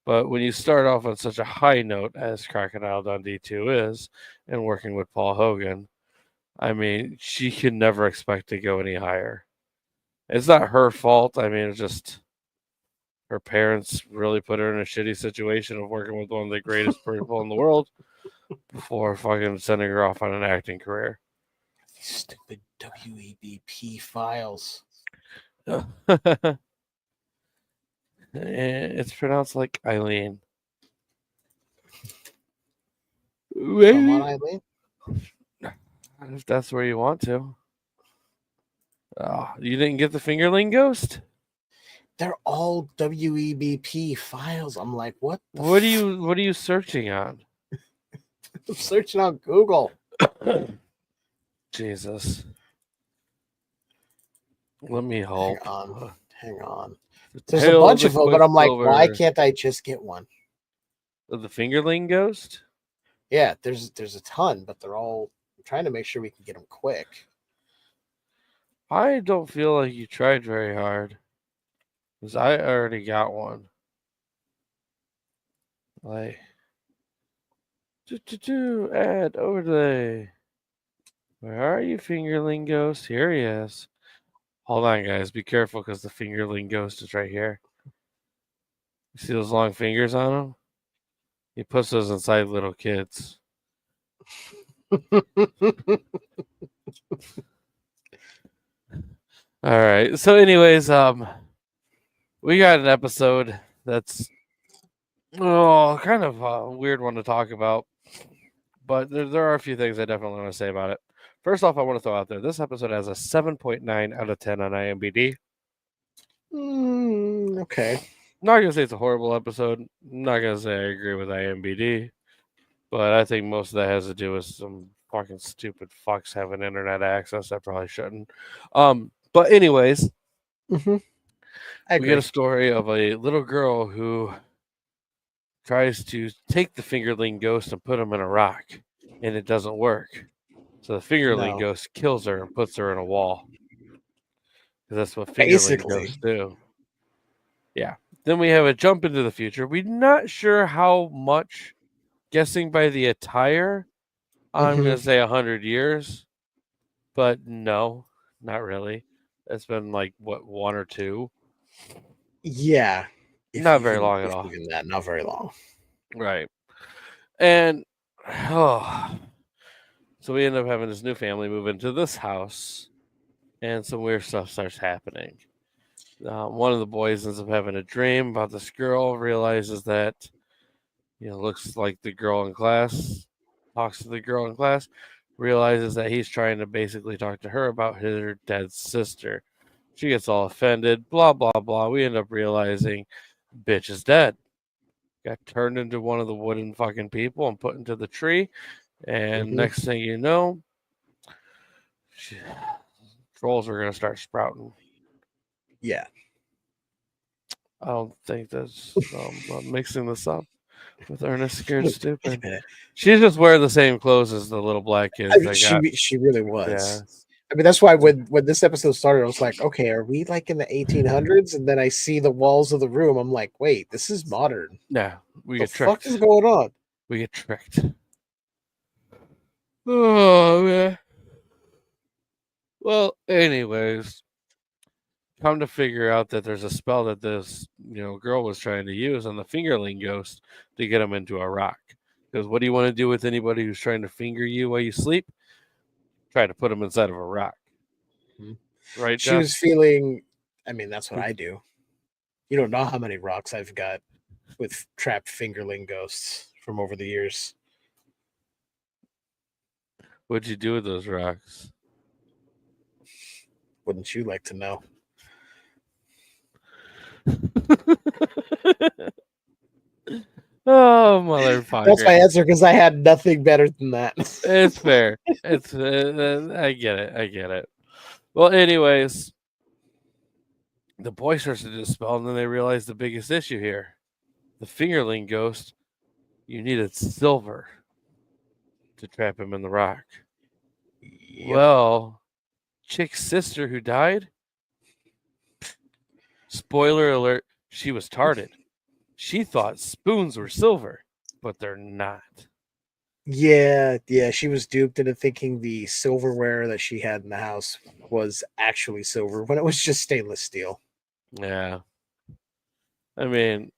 But when you start off on such a high note as Crocodile Dundee 2 is, and working with Paul Hogan, I mean, she can never expect to go any higher. It's not her fault. I mean, it's just her parents really put her in a shitty situation of working with one of the greatest people in the world before fucking sending her off on an acting career. These stupid WEBP files. It's pronounced like Eileen. Come on, Eileen. If that's where you want to. Oh, you didn't get the fingerling ghost? They're all WEBP files. I'm like, what? What are you searching on? I'm searching on Google. Jesus. Let me hope. Hang on. There's a bunch of them, but I'm like, why can't I just get one? The fingerling ghost? Yeah, there's a ton, but they're all. I'm trying to make sure we can get them quick. I don't feel like you tried very hard, because I already got one. Like, add overlay. Where are you, fingerling ghost? Here he is. Hold on, guys. Be careful, because the fingerling ghost is right here. You see those long fingers on him? He puts those inside little kids. All right. So, anyways, we got an episode that's kind of a weird one to talk about, but there are a few things I definitely want to say about it. First off, I want to throw out there this episode has a 7.9 out of 10 on IMDb. Okay. Not gonna say it's a horrible episode. Not gonna say I agree with IMDb, but I think most of that has to do with some fucking stupid fucks having internet access that probably shouldn't. But anyways, we get a story of a little girl who tries to take the fingerling ghost and put him in a rock, and it doesn't work. So the fingerling ghost kills her and puts her in a wall. Because that's what fingerling ghosts do. Yeah. Then we have a jump into the future. We're not sure how much, guessing by the attire, I'm going to say 100 years. But no, not really. It's been like, what, 1 or 2? Yeah. Not very long at all. Even that, not very long. Right. And, so we end up having this new family move into this house, and some weird stuff starts happening. One of the boys ends up having a dream about this girl, realizes that, looks like the girl in class, talks to the girl in class, realizes that he's trying to basically talk to her about her dead sister. She gets all offended, blah, blah, blah. We end up realizing bitch is dead. Got turned into one of the wooden fucking people and put into the tree. And next thing you know, trolls are going to start sprouting. Yeah. I don't think that's I'm mixing this up with Ernest Scared Stupid. She's just wearing the same clothes as the little black kids. I mean, she really was. Yeah. I mean, that's why when this episode started, I was like, okay, are we like in the 1800s? And then I see the walls of the room. I'm like, wait, this is modern. Yeah, we get tricked. What the fuck is going on? We get tricked. Oh, man. Well, anyways, come to figure out that there's a spell that this, girl was trying to use on the fingerling ghost to get him into a rock. Because what do you want to do with anybody who's trying to finger you while you sleep? Try to put them inside of a rock. Mm-hmm. Right, She was feeling I mean, that's what I do. You don't know how many rocks I've got with trapped fingerling ghosts from over the years. What'd you do with those rocks? Wouldn't you like to know? Oh, motherfucker. That's my answer because I had nothing better than that. It's fair. It's I get it. I get it. Well, anyways, the boy starts to dispel, and then they realize the biggest issue here: the fingerling ghost. You needed silver to trap him in the rock. Yep. Well, Chick's sister who died. Spoiler alert: she was tarded. She thought spoons were silver, but they're not. Yeah, she was duped into thinking the silverware that she had in the house was actually silver when it was just stainless steel. Yeah. I mean,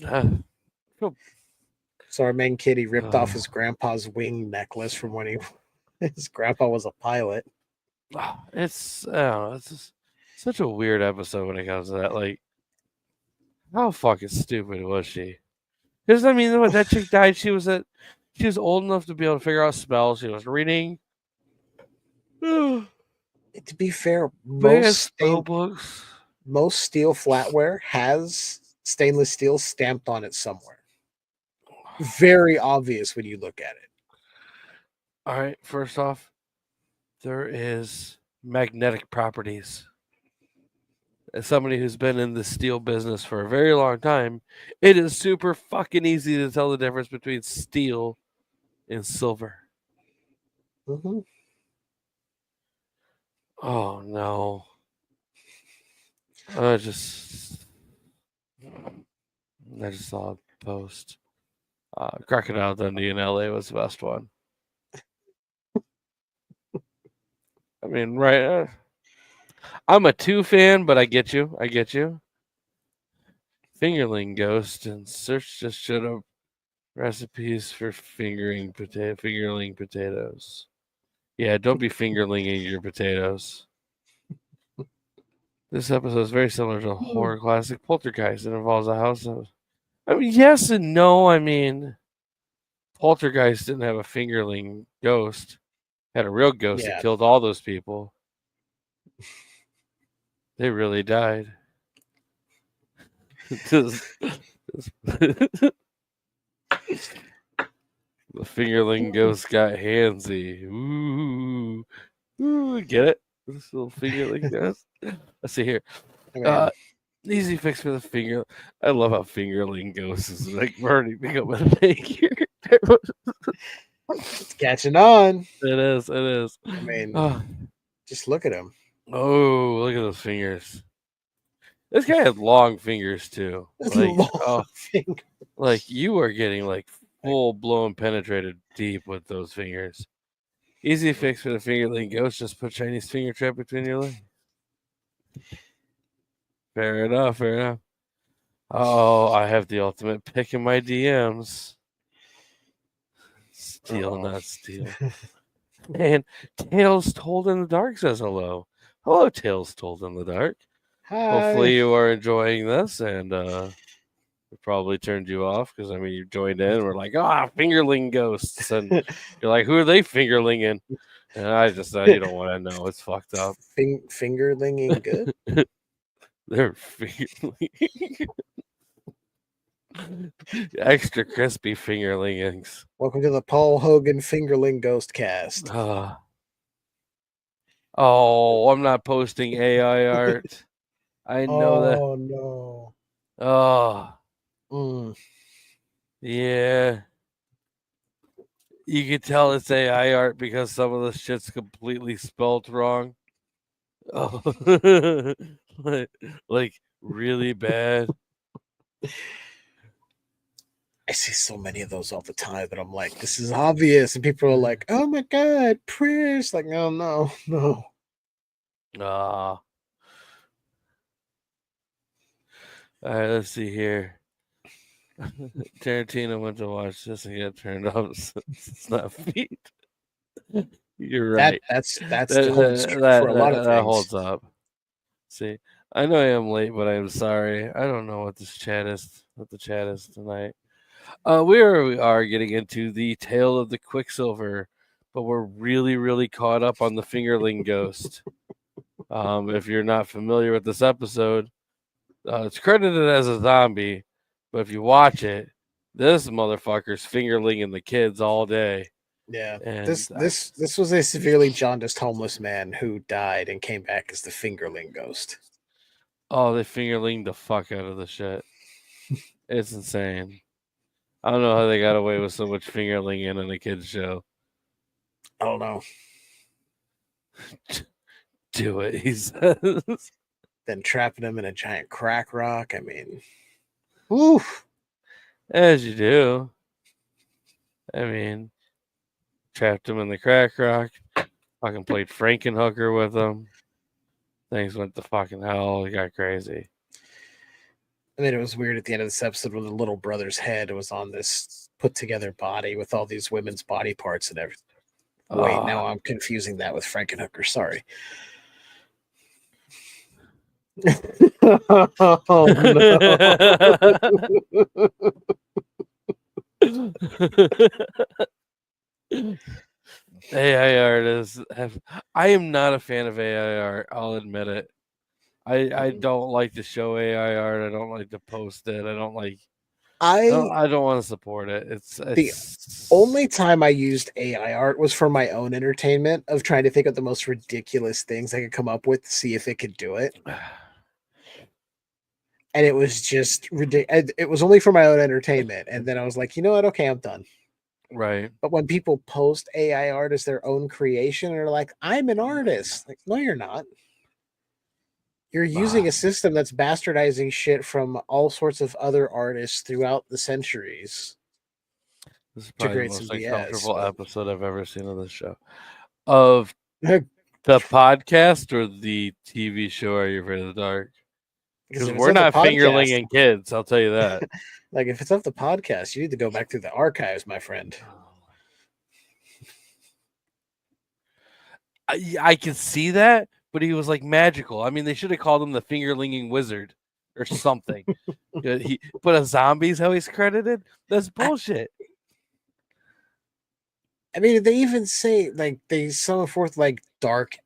So our main kid, he ripped off his grandpa's wing necklace from when his grandpa was a pilot. it's I don't know, it's just such a weird episode when it comes to that. Like, how fucking stupid was she? Because I mean, when that chick died, she was old enough to be able to figure out spells. She was reading. To be fair, Spell books. most steel flatware has stainless steel stamped on it somewhere. Very obvious when you look at it. All right, first off, there is magnetic properties. As somebody who's been in the steel business for a very long time, it is super fucking easy to tell the difference between steel and silver. Mm-hmm. Oh no. I just saw a post. Crocodile Dundee in LA was the best one. I mean, right? I'm a 2 fan, but I get you. Fingerling ghost and search just showed up recipes for fingerling potatoes. Yeah, don't be fingerlinging your potatoes. This episode is very similar to a horror classic Poltergeist. It involves a house of. I mean, yes and no. I mean, Poltergeist didn't have a fingerling ghost. Had a real ghost that killed all those people. They really died. The fingerling ghost got handsy. Ooh, get it? This little fingerling ghost. Let's see here. Easy fix for the finger. I love how fingerling ghosts is like already become a thing here. It's catching on. It is. I mean, just look at him. Oh, look at those fingers. This guy had long fingers too. Like you are getting like full blown penetrated deep with those fingers. Easy fix for the fingerling ghost. Just put Chinese finger trap between your legs. Fair enough. Oh, I have the ultimate pick in my DMs. Steal, not steal. And Tales Told in the Dark says hello. Hello, Tales Told in the Dark. Hi. Hopefully you are enjoying this, and it probably turned you off because I mean you joined in. And we're like, fingerling ghosts, and you're like, who are they fingerlinging? And I just said, you don't want to know. It's fucked up. Fingerlinging good. They're fingerling. Extra crispy fingerlings. Welcome to the Paul Hogan Fingerling Ghost Cast. Oh, I'm not posting AI art. I know that. Oh no. Oh. Yeah. You can tell it's AI art because some of the shit's completely spelled wrong. Oh. like really bad. I see so many of those all the time that I'm like, this is obvious. And people are like, oh my God, prayers. Like, oh, no. All right, let's see here. Tarantino went to watch this and got turned off. It's not feet. You're right. That holds true for a lot of things. That holds up. See, I know I am late, but I am sorry. I don't know what the chat is tonight. We are getting into the Tale of the Quicksilver, but we're really, really caught up on the fingerling ghost. If you're not familiar with this episode, it's credited as a zombie, but if you watch it, this motherfucker's fingerlinging the kids all day. Yeah. And This was a severely jaundiced homeless man who died and came back as the fingerling ghost. Oh, they fingerling the fuck out of the shit. It's insane. I don't know how they got away with so much fingerlinging in a kid's show. I don't know. Do it, he says. Then trapping him in a giant crack rock. I mean, oof. As you do. I mean, trapped him in the crack rock. Fucking played Frankenhooker with him. Things went to fucking hell. He got crazy. I mean, it was weird at the end of this episode when the little brother's head was on this put together body with all these women's body parts and everything. Wait, now I'm confusing that with Frankenhooker. Sorry. Oh, no. AI artists I am not a fan of AI art. I'll admit it. I don't like to show AI art. I don't like to post it. I don't want to support it. It's the only time I used AI art was for my own entertainment of trying to think of the most ridiculous things I could come up with to see if it could do it. And it was just ridiculous. It was only for my own entertainment. And then I was like, you know what? Okay, I'm done. Right. But when people post AI art as their own creation, they're like, I'm an artist. Like, no, you're not. You're using a system that's bastardizing shit from all sorts of other artists throughout the centuries. This is probably the most uncomfortable episode I've ever seen of this show. Of the podcast or the TV show Are You Afraid of the Dark? Because we're not fingerlinging kids, I'll tell you that. Like, if it's of the podcast, you need to go back through the archives, my friend. I can see that, but he was like magical. I mean, they should have called him the fingerlinging wizard or something. But a zombie's how he's credited? That's bullshit. I mean, they even say, like, they summon forth, like, dark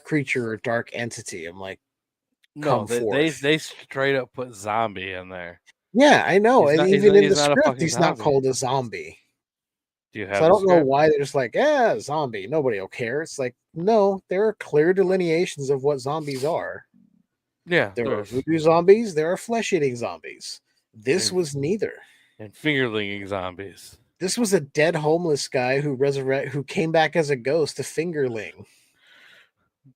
creature or dark entity. I'm like, no, they straight up put zombie in there. Yeah, I know. And even in the script, he's not called a zombie. Do you have so I don't know why they're just like, yeah, zombie. Nobody will care. It's like, no, there are clear delineations of what zombies are. Yeah. There are voodoo zombies. There are flesh-eating zombies. This was neither. And fingerlinging zombies. This was a dead homeless guy who came back as a ghost, a fingerling.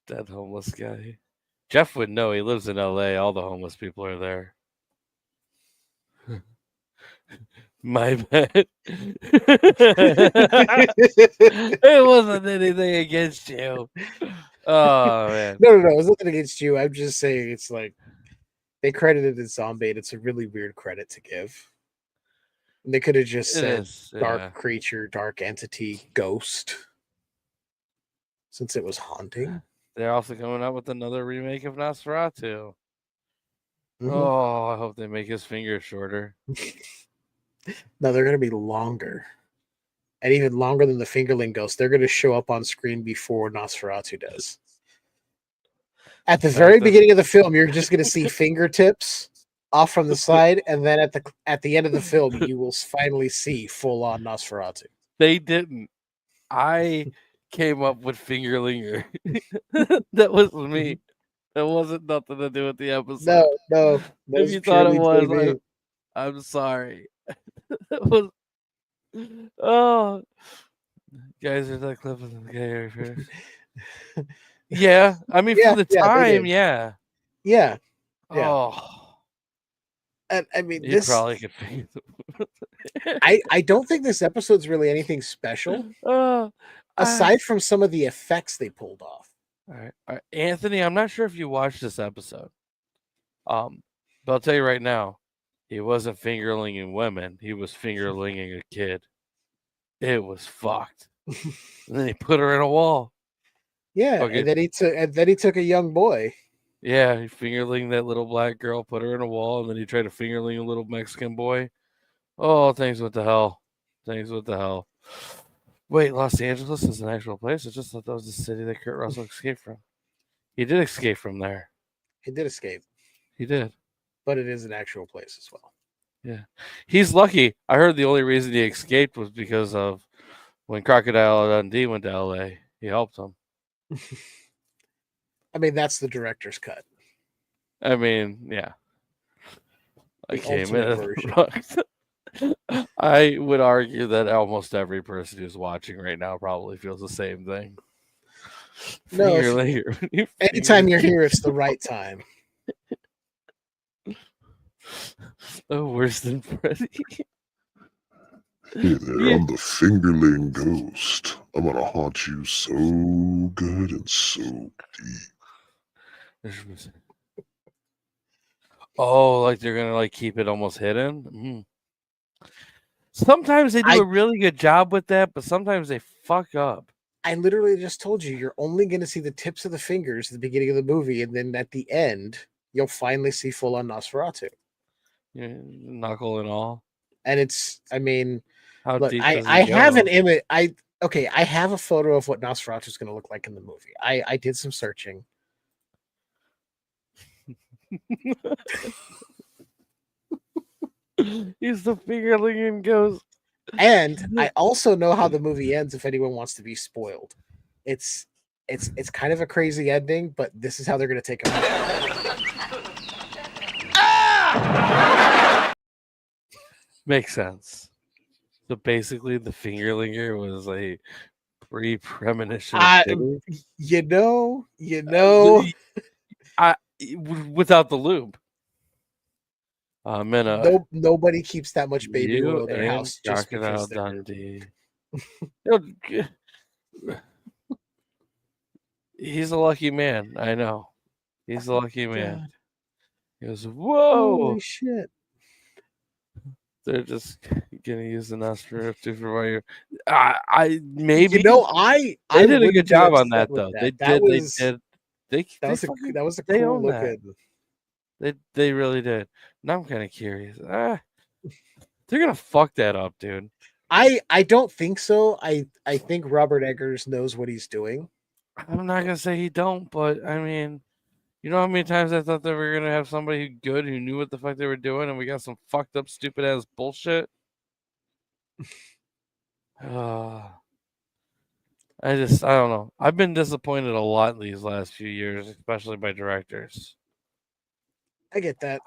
Dead homeless guy. Jeff would know. He lives in LA. All the homeless people are there. My bad. It wasn't anything against you. Oh man. No. It was nothing against you. I'm just saying it's like they credited it zombie, and it's a really weird credit to give. And they could have just said dark creature, dark entity, ghost. Since it was haunting. They're also coming out with another remake of Nosferatu. Mm-hmm. Oh, I hope they make his fingers shorter. No, they're going to be longer. And even longer than the fingerling ghost. They're going to show up on screen before Nosferatu does. At the very beginning of the film, you're just going to see fingertips off from the side, and then at the end of the film, you will finally see full-on Nosferatu. They didn't. I came up with fingerlinger. That was me. That wasn't nothing to do with the episode. No. If you thought it was, I'm sorry. That was. Oh, guys, are that clip of the guy first? Yeah, I mean for the time, yeah. Oh, and I mean you probably could figure. I don't think this episode's really anything special, aside from some of the effects they pulled off. All right, Anthony, I'm not sure if you watched this episode, but I'll tell you right now, he wasn't fingerlinging women; he was fingerlinging a kid. It was fucked. And then he put her in a wall. Yeah, and then he took a young boy. Yeah, he fingerling that little black girl, put her in a wall, and then he tried to fingerling a little Mexican boy. Oh, things with the hell. Things with the hell. Wait, Los Angeles is an actual place? I just thought that was the city that Kurt Russell escaped from. He did escape from there. He did escape, He did. but it is an actual place as well. Yeah. He's lucky. I heard the only reason he escaped was because of when Crocodile Dundee went to LA. He helped him. I mean, that's the director's cut. I mean, yeah. I The came ultimate in. version. I would argue that almost every person who's watching right now probably feels the same thing. No, anytime you're here, it's the right time. Oh, worse than Freddy. Hey there, I'm the fingerling ghost. I'm gonna haunt you so good and so deep. Oh, like they're gonna like keep it almost hidden. Sometimes they do a really good job with that, but sometimes they fuck up. I literally just told you you're only going to see the tips of the fingers at the beginning of the movie, and then at the end, you'll finally see full on Nosferatu. Yeah, knuckle and all. And it's, I mean, how look, deep I have an image. I have a photo of what Nosferatu is going to look like in the movie. I did some searching. He's the fingerling and goes. And I also know how the movie ends if anyone wants to be spoiled. It's kind of a crazy ending, but this is how they're going to take him out. Makes sense. So basically, the fingerlinger was a pre-premonition. You know, without the lube. Nobody keeps that much baby oil in their house just because they're Dundee. He's a lucky man. I know. He's a lucky man. God. He goes, whoa! Holy shit! They're just gonna use the Nosferatu for you. I maybe I did a good job on that though. That. That was a cool looking. They really did. Now I'm kind of curious. They're gonna fuck that up, dude. I don't think so. I think Robert Eggers knows what he's doing. I'm not gonna say he don't, but I mean, you know how many times I thought that we were gonna have somebody good who knew what the fuck they were doing, and we got some fucked up, stupid ass bullshit. I don't know. I've been disappointed a lot these last few years, especially by directors. I get that.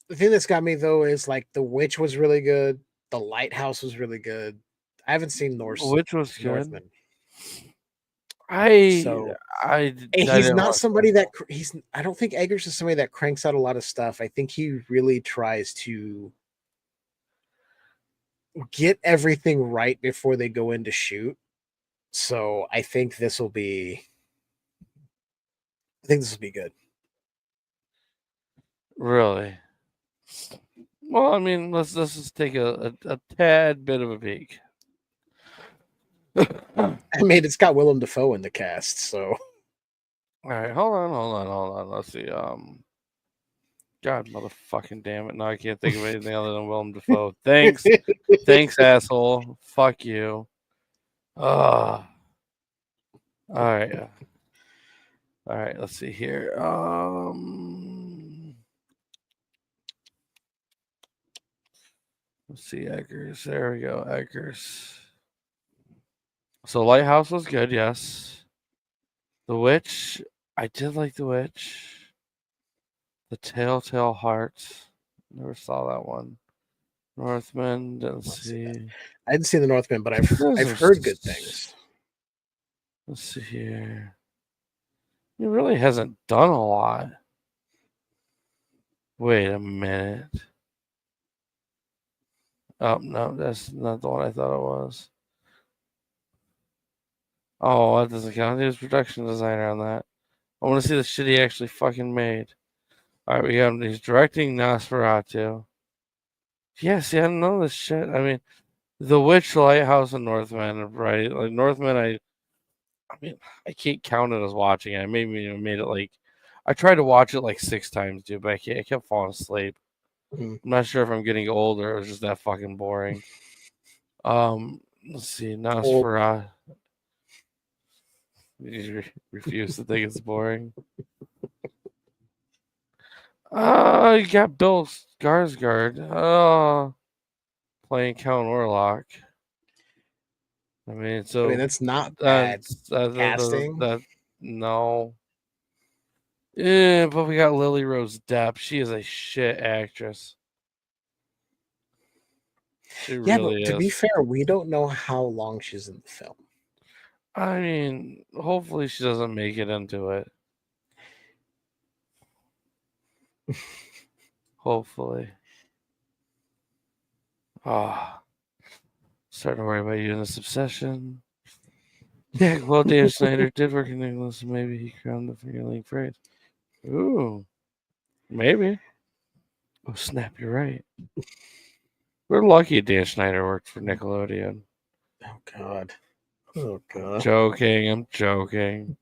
The thing that's got me though is like The Witch was really good. The Lighthouse was really good. I haven't seen Which was Northman. Good. He's not somebody that I don't think Eggers is somebody that cranks out a lot of stuff. I think he really tries to get everything right before they go in to shoot. So I think this will be good. Really? Well, I mean, let's just take a tad bit of a peek. I mean, it's got Willem Dafoe in the cast, so. All right, hold on. Let's see. God, motherfucking damn it! Now I can't think of anything other than Willem Dafoe. Thanks, asshole. Fuck you. All right. All right. Let's see here. Let's see, Eggers. There we go, Eggers. So Lighthouse was good, yes. The Witch, I did like The Witch. The Telltale Heart, never saw that one. Northman, didn't see. I didn't see the Northman, but I've heard good things. Let's see here. He really hasn't done a lot. Wait a minute. Oh, no, that's not the one I thought it was. Oh, that doesn't count. He was production designer on that. I want to see the shit he actually fucking made. All right, he's directing Nosferatu. Yes, yeah, I don't know this shit. I mean, The Witch, Lighthouse, and Northman, right? Like Northman, I mean, I can't count it as watching it. I made it like I tried to watch it like 6 times, dude, but I kept falling asleep. Mhm. I'm not sure if I'm getting older or it was just that fucking boring. Let's see, Nosferatu. You refuse to think it's boring. You got Bill Skarsgård. Playing Count Orlok. I mean, that's not bad casting. No. Yeah, but we got Lily Rose Depp. She is a shit actress. She really but to be is. fair, we don't know how long she's in the film. I mean, hopefully she doesn't make it into it. Hopefully. Starting to worry about you in this obsession. Yeah, well, Dan Snyder did work in England, so maybe he crowned the fingerling phrase. Ooh, maybe. Oh, snap, you're right. We're lucky Dan Snyder worked for Nickelodeon. Oh, God. Oh, God. I'm joking.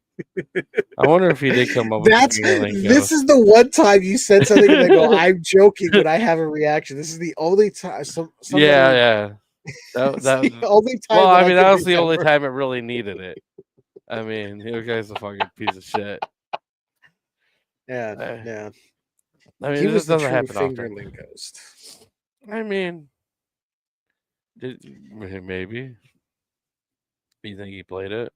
I wonder if he did come up with the fingerling This ghost. is the one time you said something and I go, I'm joking, but I have a reaction. This is the only time. Yeah. That the only time. Well, I mean, that was the remember. only time it really needed it. I mean, you guy's a fucking piece of shit. Yeah. I mean, He was the doesn't true happen often. fingerling ghost. I mean, maybe. You think he played it?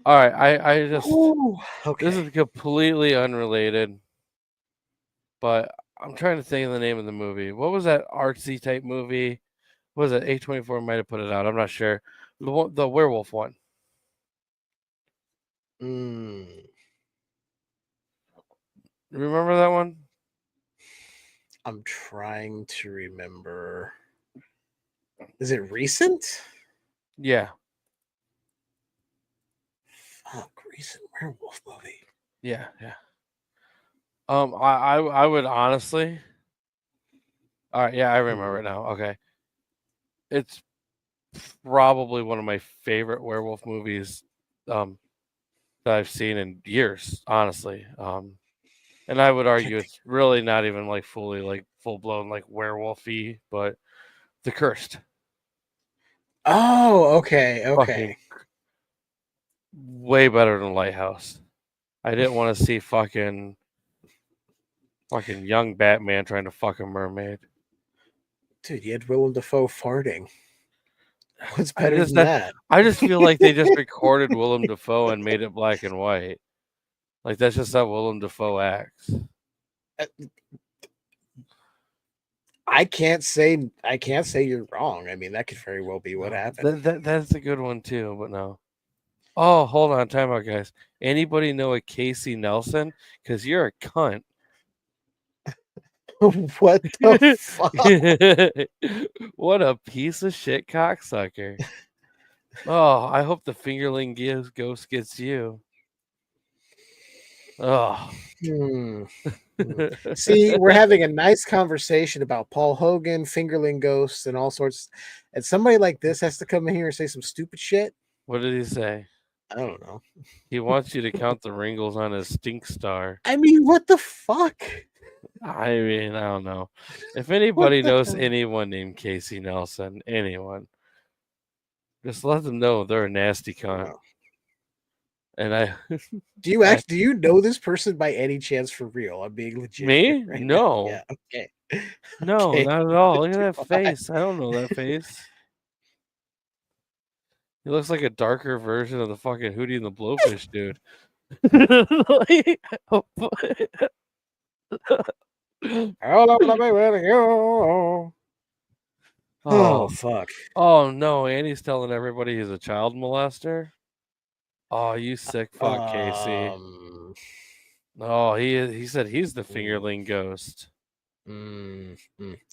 All right. I just. Ooh, okay. This is completely unrelated, but I'm trying to think of the name of the movie. What was that artsy type movie? What was it? A24 might have put it out. I'm not sure. The werewolf one. Remember that one? I'm trying to remember. Is it recent? Yeah. Fuck, recent werewolf movie. Yeah. I would honestly. All right, yeah, I remember it now. Okay. It's probably one of my favorite werewolf movies that I've seen in years, honestly. And I would argue it's really not even like fully like full blown like werewolfy, but The Cursed. Oh, okay. Fucking way better than Lighthouse. I didn't want to see fucking young Batman trying to fuck a mermaid. Dude, you had Willem Dafoe farting. What's better than that? I just feel like they just recorded Willem Dafoe and made it black and white. Like that's just how Willem Dafoe acts. I can't say you're wrong. I mean, that could very well be what happened. That's a good one too, but no. Oh, hold on, time out, guys. Anybody know a Casey Nelson? Because you're a cunt. What the fuck? What a piece of shit cocksucker. Oh, I hope the fingerling ghost gets you. Oh. See, we're having a nice conversation about Paul Hogan, fingerling ghosts, and all sorts. And somebody like this has to come in here and say some stupid shit. What did he say? I don't know. He wants you to count the wrinkles on his stink star. I mean, what the fuck? I mean, I don't know. If anybody knows anyone named Casey Nelson, anyone, just let them know they're a nasty cunt. Wow. And do you know this person by any chance for real? I'm being legit. Me? Right no. Now. Yeah. Okay. No, okay. not at all. Look at that face. I don't know that face. He looks like a darker version of the fucking Hootie and the Blowfish dude. Oh fuck. Oh no, Andy's telling everybody he's a child molester. Oh, you sick fuck, Casey. Oh, he said he's the fingerling ghost.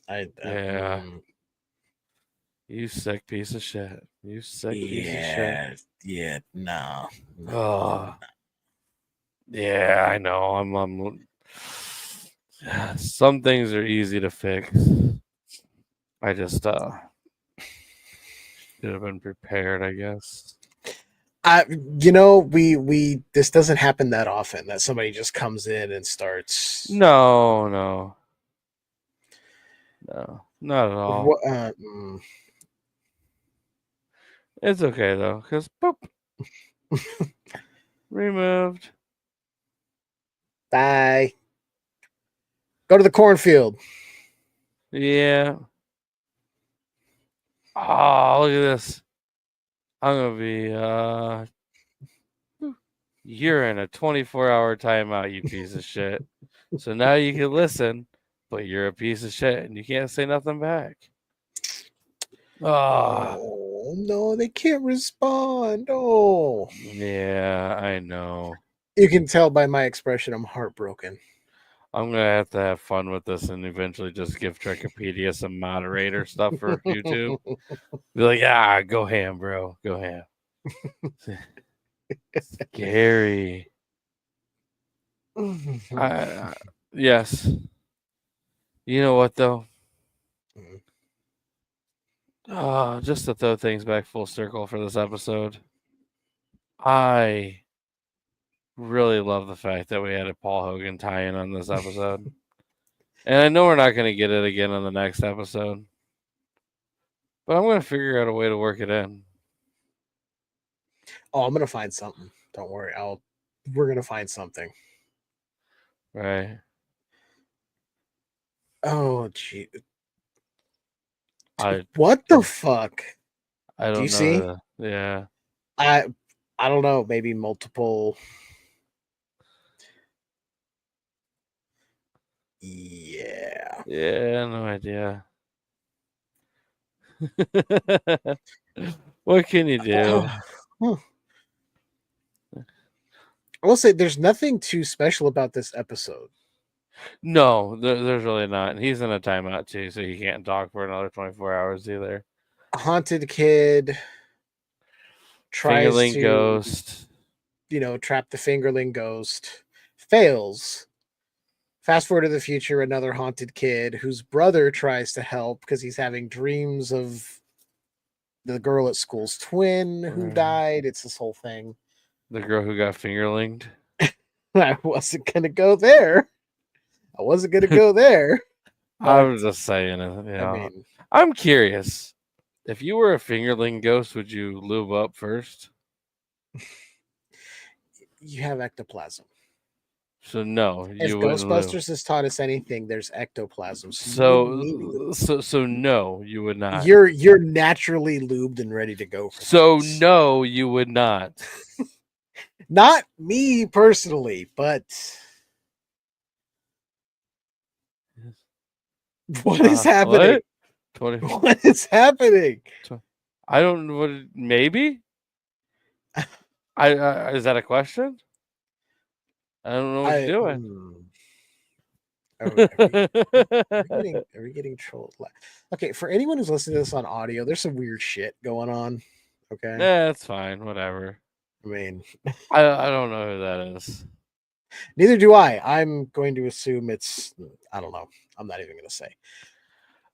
Yeah. You sick piece of shit. You sick piece of shit. Yeah, no. Oh. Yeah, I know. I'm some things are easy to fix. I just Should have been prepared, I guess. We this doesn't happen that often that somebody just comes in and starts. No, not at all. What, It's okay though, because boop, removed. Bye. Go to the cornfield. Yeah. Oh, look at this. I'm gonna be you're in a 24-hour timeout, you piece of shit. So now you can listen, but you're a piece of shit and you can't say nothing back. Oh no, they can't respond. Oh, yeah, I know. you can tell by my expression I'm heartbroken. I'm gonna have fun with this and eventually just give Trekkipedia some moderator stuff for YouTube. Be like, yeah, go ham, bro, go ham. Scary. Yes. You know what though? Just to throw things back full circle for this episode, I really love the fact that we had a Paul Hogan tie-in on this episode. And I know we're not going to get it again on the next episode, but I'm going to figure out a way to work it in. Oh, I'm going to find something. Don't worry. We're going to find something. Right. Oh, gee. What the fuck? I don't Do you know. see? Yeah. I don't know. Maybe multiple. Yeah. Yeah, no idea. What can you do? I will say there's nothing too special about this episode. No, there's really not. And he's in a timeout too, so he can't talk for another 24 hours either. Haunted kid tries Fingerling to, ghost. Trap the fingerling ghost. Fails. Fast forward to the future, another haunted kid whose brother tries to help because he's having dreams of the girl at school's twin who died. It's this whole thing. The girl who got fingerlinged. I wasn't going to go there. I was just saying it. I mean, I'm curious. If you were a fingerling ghost, would you lube up first? You have ectoplasm. So no, if Ghostbusters has taught us anything, there's ectoplasm. So no, you would not. You're naturally lubed and ready to go. No, you would not. Not me personally, but what is happening? What is happening? I don't know. Maybe. Is that a question? I don't know what you're doing. Are we getting trolled? Okay, for anyone who's listening to this on audio, there's some weird shit going on. Okay. Yeah, it's fine. Whatever. I mean, I don't know who that is. Neither do I. I'm going to assume it's. I don't know. I'm not even going to say.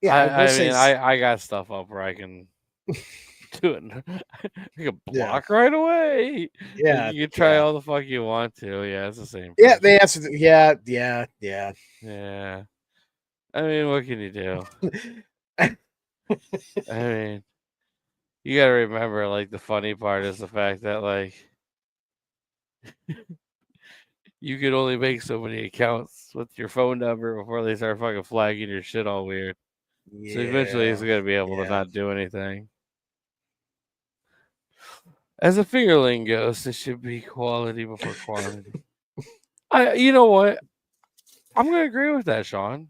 Yeah, I got stuff up where I can do it. You can block right away. Yeah, you can try all the fuck you want to. Yeah, it's the same. Yeah, they answered. Yeah. Yeah. I mean, what can you do? I mean, you gotta remember, like, the funny part is the fact that, like, you could only make so many accounts with your phone number before they start fucking flagging your shit all weird. Yeah, so eventually he's gonna be able to not do anything. As a fingerling ghost, it should be quality before quantity. You know what? I'm gonna agree with that, Sean.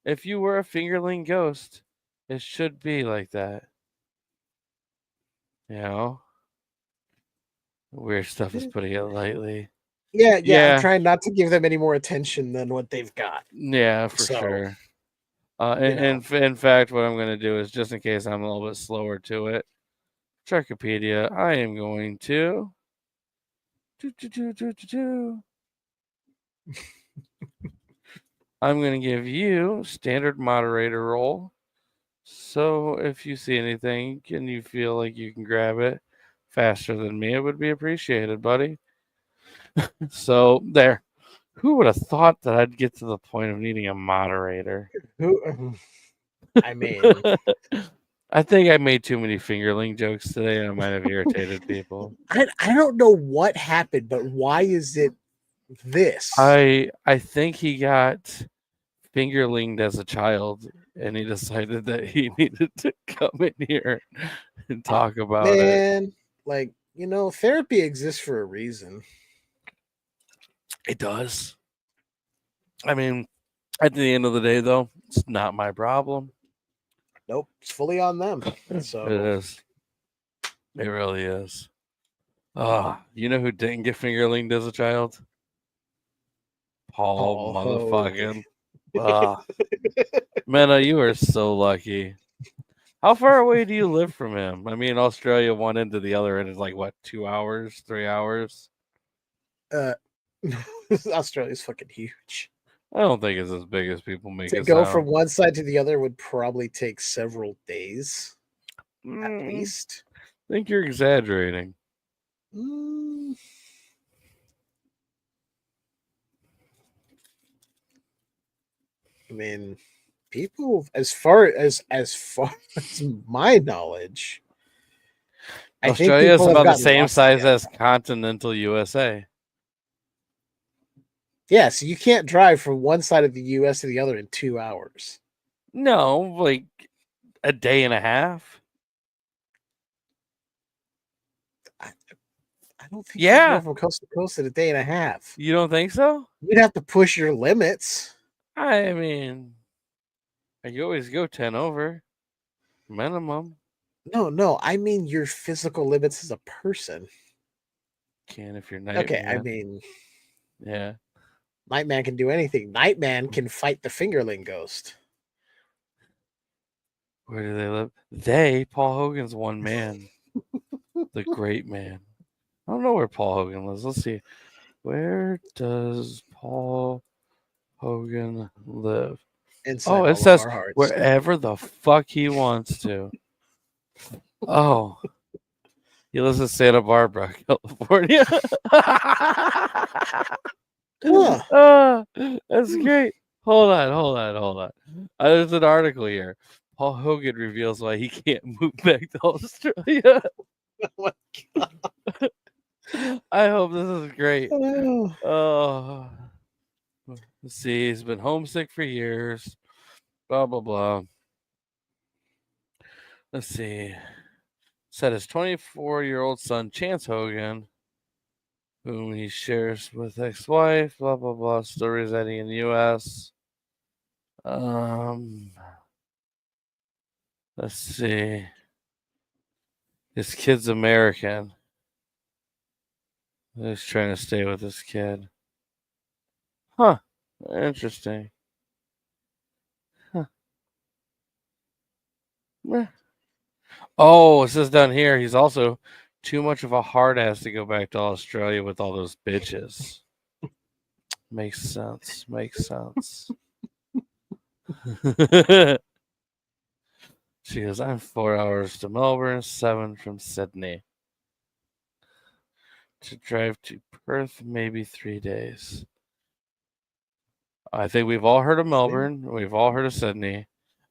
If you were a fingerling ghost, it should be like that. Weird stuff is putting it lightly. Yeah. I'm trying not to give them any more attention than what they've got. Yeah, for sure. In fact, what I'm going to do is, just in case I'm a little bit slower to it, Trekkipedia, I am going to I'm going to give you standard moderator role So if you see anything and you feel like you can grab it faster than me, it would be appreciated, buddy. So there. Who would have thought that I'd get to the point of needing a moderator? Who? I mean, I think I made too many fingerling jokes today and I might have irritated people. I don't know what happened, but why is it this? I think he got fingerlinged as a child and he decided that he needed to come in here and talk about it. Man, like, therapy exists for a reason. It does. I mean, at the end of the day, though, it's not my problem. Nope, it's fully on them. So It is. It really is. You know who didn't get fingerlinged as a child? Paul motherfucking. Mena, you are so lucky. How far away do you live from him? I mean, Australia, one end to the other end is like what, 2 hours, 3 hours? Australia's fucking huge. I don't think it's as big as people make it To go sound. from one side to the other would probably take several days, at least. I think you're exaggerating. I mean, people, as far as my knowledge, Australia is about the same size as continental USA. Yeah, so you can't drive from one side of the U.S. to the other in 2 hours. No, like a day and a half. I don't think you can go from coast to coast in a day and a half. You don't think so? You'd have to push your limits. I mean, you always go 10 over minimum. No. I mean your physical limits as a person. Can if you're Nightman. Okay, I mean, yeah. Nightman can do anything. Nightman can fight the fingerling ghost. Where do they live? Paul Hogan's one man. The great man. I don't know where Paul Hogan lives. Let's see. Where does Paul Hogan live? Inside it says our hearts. wherever the fuck he wants to. Oh. He lives in Santa Barbara, California. That's great. Hold on. There's an article here. Paul Hogan reveals why he can't move back to Australia. Oh my God. I hope this is great. Oh. Let's see. He's been homesick for years. Blah, blah, blah. Let's see. Said his 24-year-old son, Chance Hogan, whom he shares with ex-wife, blah, blah, blah, still residing in the U.S. Let's see. His kid's American. He's trying to stay with his kid. Huh. Interesting. Huh. Oh, it says down here he's also too much of a hard ass to go back to Australia with all those bitches. Makes sense. She goes, I'm 4 hours to Melbourne, 7 from Sydney. To drive to Perth, maybe 3 days. I think we've all heard of Melbourne. We've all heard of Sydney.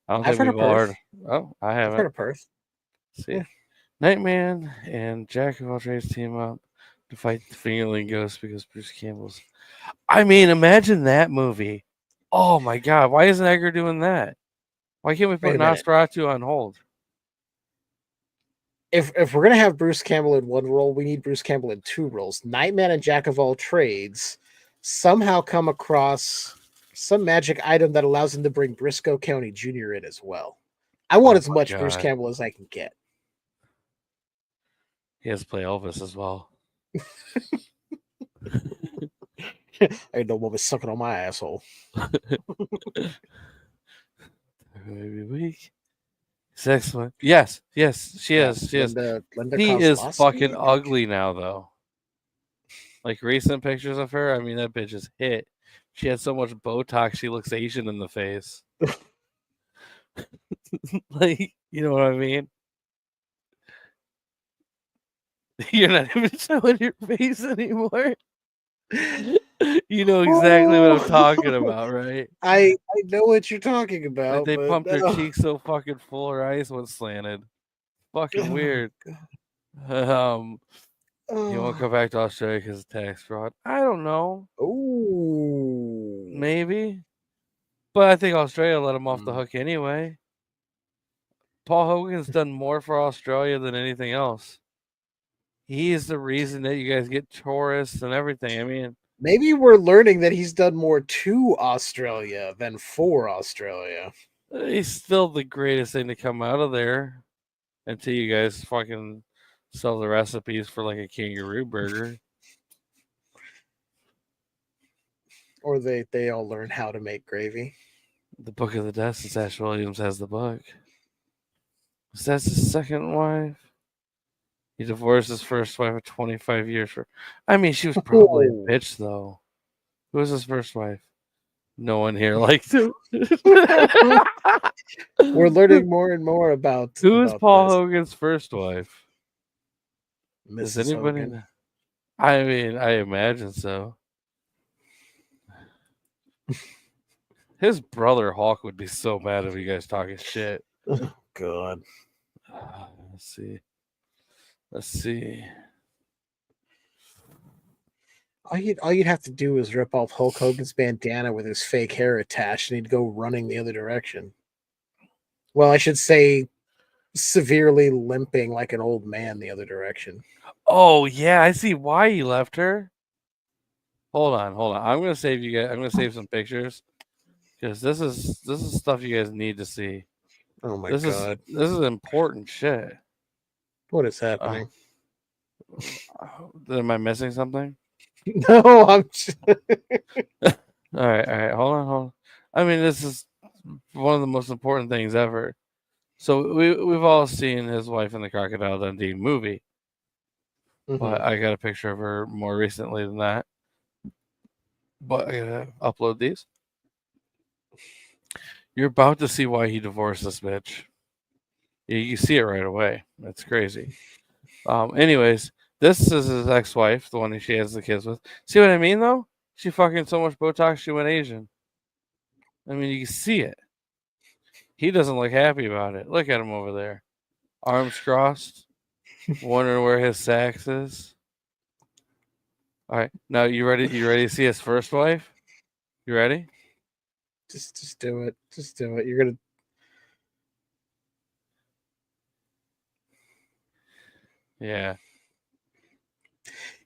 I don't think we've all heard. Oh, I haven't. I've heard of Perth. See, yeah. Nightman and Jack of all trades team up to fight the fingerling ghost because Bruce Campbell's. I mean, imagine that movie. Oh my God, why isn't Edgar doing that? Why can't we put Nosferatu on hold? If we're gonna have Bruce Campbell in one role, we need Bruce Campbell in 2 roles. Nightman and Jack of all trades somehow come across some magic item that allows him to bring Briscoe County Jr. in as well. I want as much Bruce Campbell as I can get. He has to play Elvis as well. I know what was sucking on my asshole. Maybe weak. Sex one. Yes, she is. She is. Linda he is fucking ugly now, though. Like recent pictures of her, I mean, that bitch is hit. She had so much Botox, she looks Asian in the face. Like, you know what I mean? You're not even showing your face anymore. You know exactly what I'm talking about, right? I know what you're talking Like about, they but pumped her no. cheeks so fucking full, her eyes went slanted. Fucking Oh, weird. God. He won't Oh. come back to Australia because of tax fraud. I don't know. Ooh. Maybe. But I think Australia let him off the hook anyway. Paul Hogan's done more for Australia than anything else. He is the reason that you guys get tourists and everything. I mean, Maybe we're learning that he's done more to Australia than for Australia. he's still the greatest thing to come out of there until you guys fucking sell the recipes for like a kangaroo burger. Or they all learn how to make gravy. The Book of the Dead, since Ash Williams has the book. Is that his second wife? He divorced his first wife of 25 years. I mean, she was probably a Oh. bitch, though. Who was his first wife? No one here liked him. We're learning more and more about Who was Paul this. Hogan's first wife? Does Mrs. anybody Hogan. know? I mean, I imagine so. His brother Hawk would be so mad if you guys talking shit. Oh, God. Let's see. Let's see. All you'd have to do is rip off Hulk Hogan's bandana with his fake hair attached, and he'd go running the other direction. Well, I should say, severely limping like an old man the other direction. Oh yeah, I see why he left her. Hold on. I'm gonna save you guys. I'm gonna save some pictures because this is stuff you guys need to see. Oh my This God. is important shit. What is happening? Am I missing something? No, I'm just... All right. Hold on. I mean, this is one of the most important things ever. So we've all seen his wife in the Crocodile Dundee movie, but I got a picture of her more recently than that. But I gotta upload these. You're about to see why he divorced this bitch. You see it right away. That's crazy. Anyways, this is his ex-wife, the one that she has the kids with. See what I mean, though? She fucking so much Botox, she went Asian. I mean, you can see it. He doesn't look happy about it. Look at him over there. Arms crossed. Wondering where his sax is. All right. Now, you ready? You ready to see his first wife? You ready? Just do it. Just do it. You're gonna... Yeah.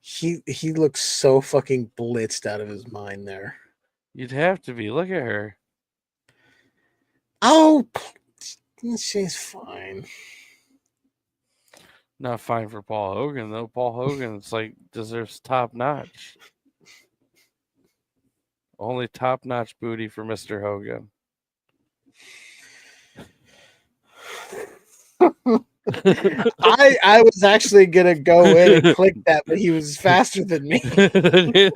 He looks so fucking blitzed out of his mind there. You'd have to be. Look at her. Oh, she's fine. Not fine for Paul Hogan, though. Paul Hogan's like deserves top notch. Only top notch booty for Mr. Hogan. I was actually gonna go in and click that, but he was faster than me. I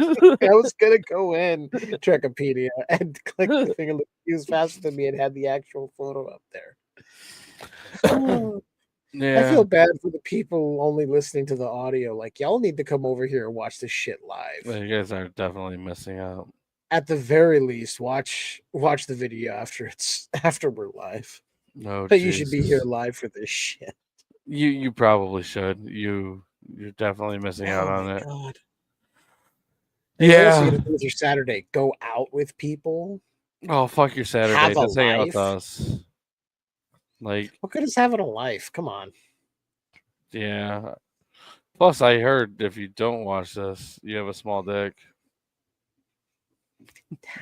was gonna go in Trekopedia and click the thing. He was faster than me and had the actual photo up there. Yeah. I feel bad for the people only listening to the audio. Like, y'all need to come over here and watch this shit live. Well, you guys are definitely missing out. At the very least, watch the video after we're live. No, but you should be here live for this shit. You probably should. You're definitely missing out on it. God. Yeah. What else are you gonna do with your Saturday? Go out with people? Oh, fuck your Saturday. Have a Just hang out with life? us. Like, what good is having a life? Come on. Yeah. Plus, I heard if you don't watch this, you have a small dick.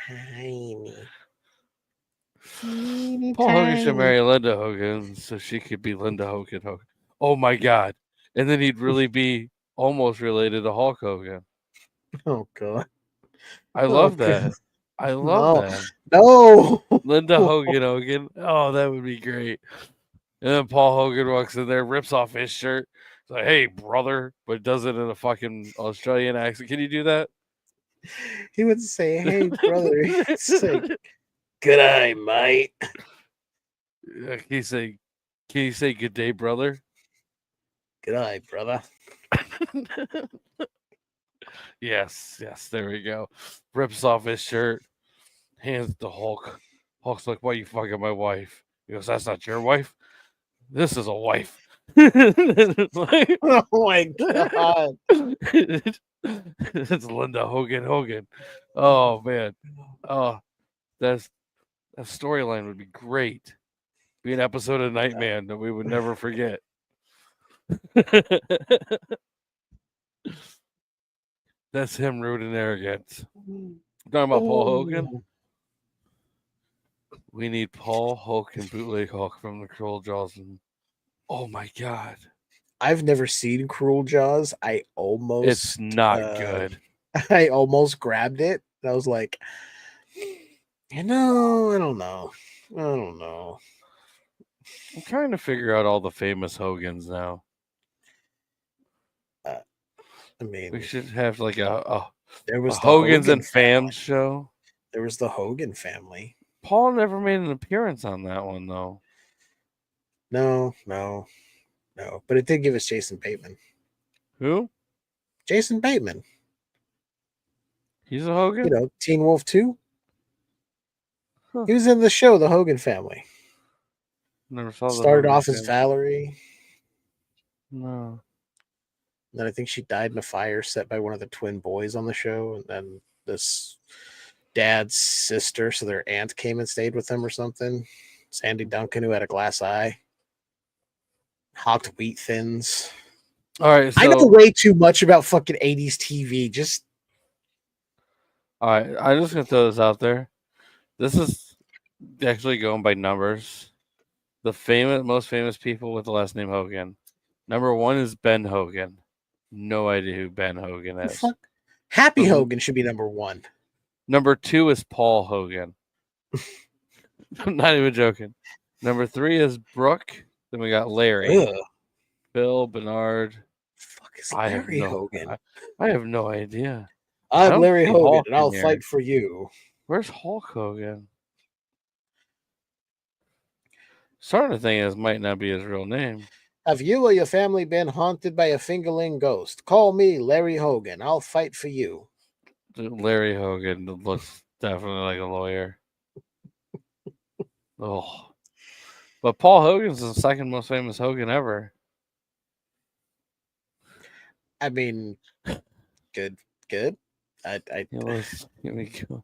Tiny. Paul Hogan should marry Linda Hogan so she could be Linda Hogan. Oh my God. And then he'd really be almost related to Hulk Hogan. Oh God. I love that. I love that. No. Linda Hogan. Oh, that would be great. And then Paul Hogan walks in there, rips off his shirt. It's like, hey, brother, but does it in a fucking Australian accent. Can you do that? He would say, hey, brother. It's like, good eye, mate. Can you say good day, brother? Good eye, brother. Yes, there we go. Rips off his shirt, hands it to Hulk. Hulk's like, "Why you fucking my wife?" He goes, "That's not your wife. This is a wife." Like, Oh my god. it's Linda Hogan. Oh man. Oh, that storyline would be great. Be an episode of Nightman that we would never forget. That's him rude and arrogant. Talking about Paul Hogan. Oh. We need Paul, Hulk, and Bootleg Hulk from the Cruel Jaws. And oh my god, I've never seen Cruel Jaws. I almost it's not good. I almost grabbed it. I was like, I don't know. I'm trying to figure out all the famous Hogans now. I mean, We should have like a there was the Hogan's Hogan and Fams family. show. There was the Hogan family. Paul never made an appearance on that one though. No. But it did give us Jason Bateman. Who? Jason Bateman. He's a Hogan? You know, Teen Wolf 2. Huh. He was in the show, The Hogan Family. Never saw the Started Hogan off as family. Valerie. No. And then I think she died in a fire set by one of the twin boys on the show. And then this dad's sister, so their aunt came and stayed with them or something. Sandy Duncan, who had a glass eye. Hawked wheat thins. All right, so I know way too much about fucking 80s TV. Just all right, I'm just gonna throw this out there. This is actually going by numbers. The most famous people with the last name Hogan. Number 1 is Ben Hogan. No idea who Ben Hogan is. fuck. Happy Hogan should be number 1. Number 2 is Paul Hogan. I'm not even joking. Number 3 is Brooke. Then we got Larry, Ugh. Bill, Bernard. Fuck is Larry Hogan? I have no idea. I'm Larry Hogan, Hulk and I'll in here. fight for you. Where's Hulk Hogan? Starting to think this might not be his real name. Have you or your family been haunted by a fingerling ghost? Call me Larry Hogan. I'll fight for you. Larry Hogan looks definitely like a lawyer. Oh. But Paul Hogan's the second most famous Hogan ever. I mean, good. Here, here we go.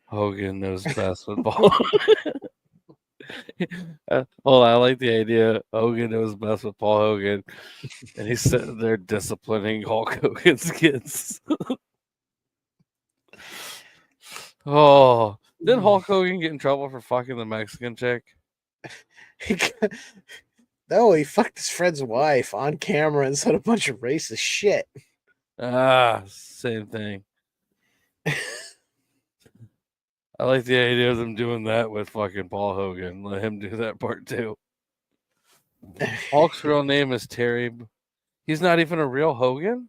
Hogan knows basketball. Well, I like the idea. Hogan knows best with Paul Hogan, and he's sitting there disciplining Hulk Hogan's kids. Oh, didn't Hulk Hogan get in trouble for fucking the Mexican chick? No, he fucked his friend's wife on camera and said a bunch of racist shit. Same thing. I like the idea of them doing that with fucking Paul Hogan. Let him do that part too. Hulk's real name is Terry. He's not even a real Hogan?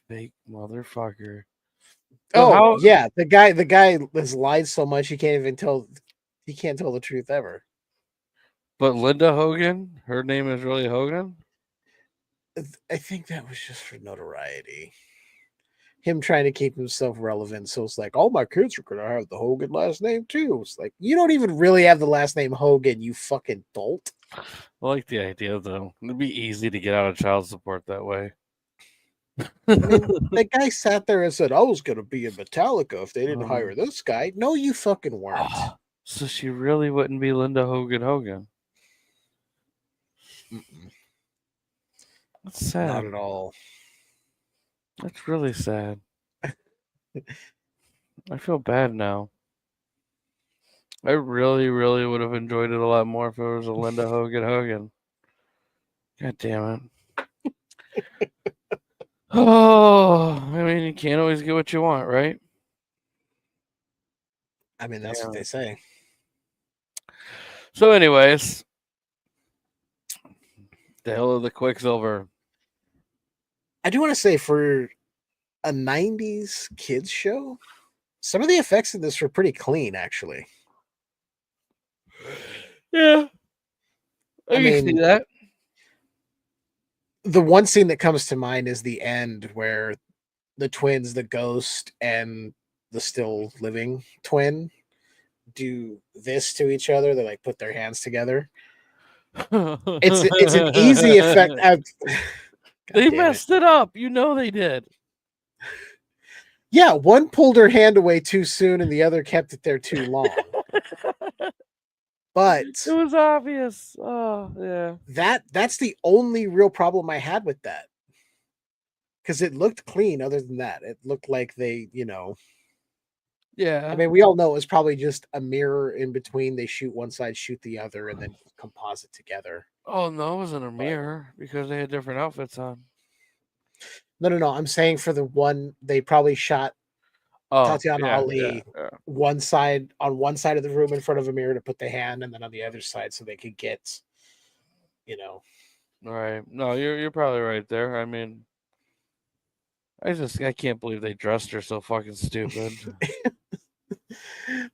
Fake motherfucker. Yeah. The guy has lied so much he can't tell the truth ever. But Linda Hogan, her name is really Hogan? I think that was just for notoriety. Him trying to keep himself relevant. So it's like, oh, my kids are going to have the Hogan last name too. It's like, you don't even really have the last name Hogan, you fucking dolt. I like the idea, though. It'd be easy to get out of child support that way. I mean, that guy sat there and said, I was going to be in Metallica if they didn't hire this guy. No, you fucking weren't. So she really wouldn't be Linda Hogan. That's sad. Not at all. That's really sad. I feel bad now. I really, really would have enjoyed it a lot more if it was a Linda Hogan. God damn it. Oh, I mean, you can't always get what you want, right? I mean, that's what they say. So, anyways, Tale of the Quicksilver. I do want to say, for a 90s kids show, some of the effects in this were pretty clean, actually. Yeah. I I can see mean, that. the one scene that comes to mind is the end where the twins, the ghost and the still living twin, do this to each other. They like put their hands together. It's an easy effect. God They damn it. messed it up. You know they did. Yeah, one pulled her hand away too soon and the other kept it there too long. But It was obvious. Oh, yeah. that's the only real problem I had with that. Because it looked clean other than that. It looked like they, Yeah. I mean, we all know it was probably just a mirror in between. They shoot one side, shoot the other, and then composite together. Oh, no, it wasn't a But mirror because they had different outfits on. no. I'm saying for the one they probably shot Oh, Tatiana yeah, yeah, Ali yeah. one side of the room in front of a mirror to put the hand, and then on the other side so they could get, Right. No, you're probably right there. I mean, I can't believe they dressed her so fucking stupid.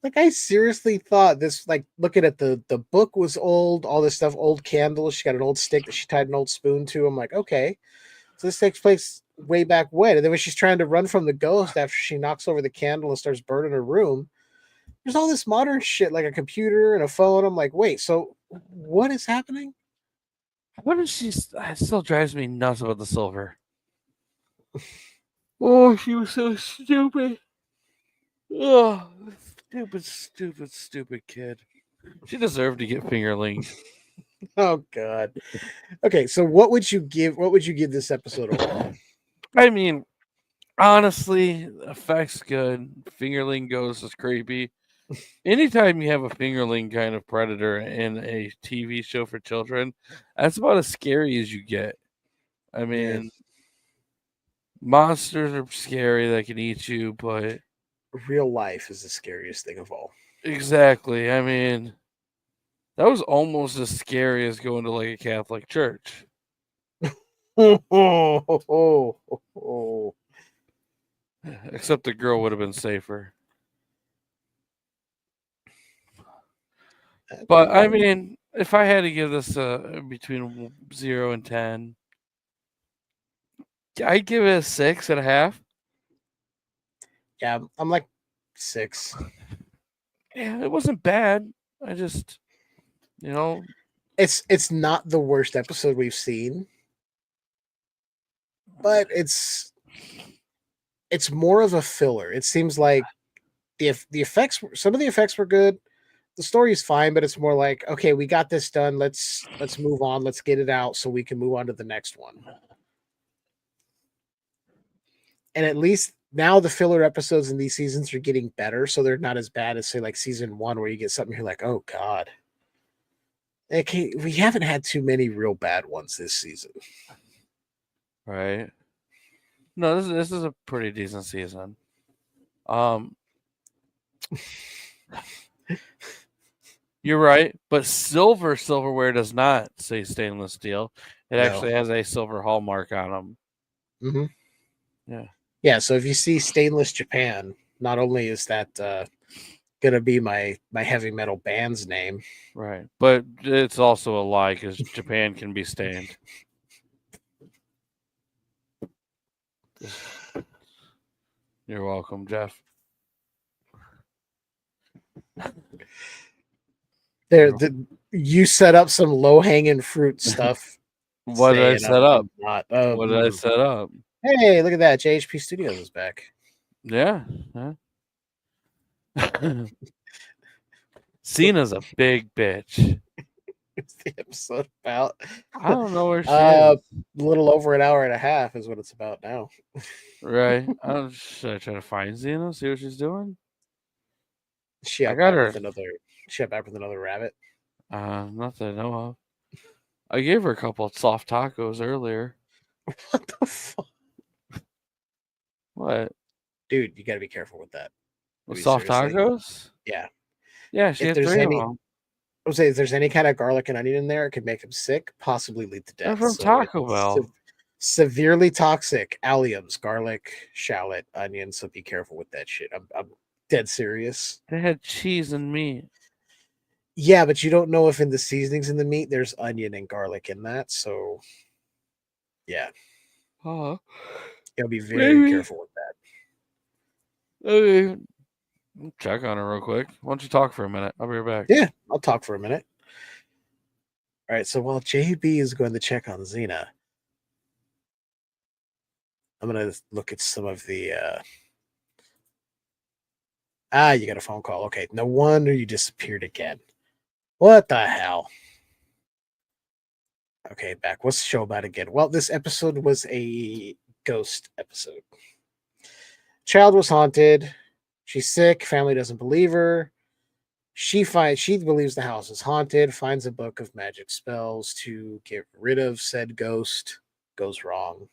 like I seriously thought this. Like looking at the book was old, all this stuff, old candles. She got an old stick that she tied an old spoon to. I'm like, okay, so this takes place way back when. And then when she's trying to run from the ghost after she knocks over the candle and starts burning her room, there's all this modern shit like a computer and a phone. I'm like, wait, so what is happening? What is she? It still drives me nuts about the silver. Oh, she was so stupid. Oh, stupid kid. She deserved to get fingerling. Oh god. Okay, so what would you give this episode overall? I mean, honestly, effects good. Fingerling ghost is creepy. Anytime you have a fingerling kind of predator in a TV show for children, that's about as scary as you get. I Yeah. mean, monsters are scary, they can eat you, but Real life is the scariest thing of all. exactly. I mean, that was almost as scary as going to like a Catholic church. Except the girl would have been safer. But I mean, if I had to give this between 0 and 10, I'd give it a 6.5. Yeah, I'm like 6. Yeah, it wasn't bad. I just, you know, It's not the worst episode we've seen, but it's more of a filler. It seems like the effects, some of the effects were good. The story is fine, but it's more like, okay, we got this done. Let's move on. Let's get it out so we can move on to the next one. And at least now the filler episodes in these seasons are getting better, so they're not as bad as say like season 1 where you get something you're like, oh god. Okay, we haven't had too many real bad ones this season. right? No, this is a pretty decent season. You're right, but silverware does not say stainless steel. It actually has a silver hallmark on them. Mm-hmm. Yeah. Yeah, so if you see Stainless Japan, not only is that gonna be my heavy metal band's name, right, but it's also a lie because Japan can be stained. You're welcome, Jeff. You set up some low hanging fruit stuff. What did I set up? What did I set up? Hey, look at that! JHP Studios is back. Yeah. Cena's a big bitch. What's the episode about? I don't know where she is. A little over an hour and a half is what it's about now. Right. Should I try to find Xena, see what she's doing? She I got her. She out back with another rabbit. Not that I know of. I gave her a couple of soft tacos earlier. What the fuck? What? Dude, you gotta be careful with that. With soft tacos? Yeah. Yeah, she had 3 of them. I would say if there's any kind of garlic and onion in there, it could make them sick, possibly lead to death. They're from Taco Bell. Severely toxic alliums, garlic, shallot, onion. So be careful with that shit. I'm dead serious. They had cheese and meat. Yeah, but you don't know if in the seasonings in the meat there's onion and garlic in that. So, yeah, Oh, you gotta be very maybe. careful with that. Okay. Check on her real quick. Why don't you talk for a minute? I'll be right back. Yeah, I'll talk for a minute. All right, so while JB is going to check on Xena, I'm going to look at some of the. You got a phone call. Okay, no wonder you disappeared again. What the hell? Okay, back. What's the show about again? Well, this episode was a ghost episode. Child was haunted. She's sick. Family doesn't believe her. She believes the house is haunted. Finds a book of magic spells to get rid of said ghost. Goes wrong.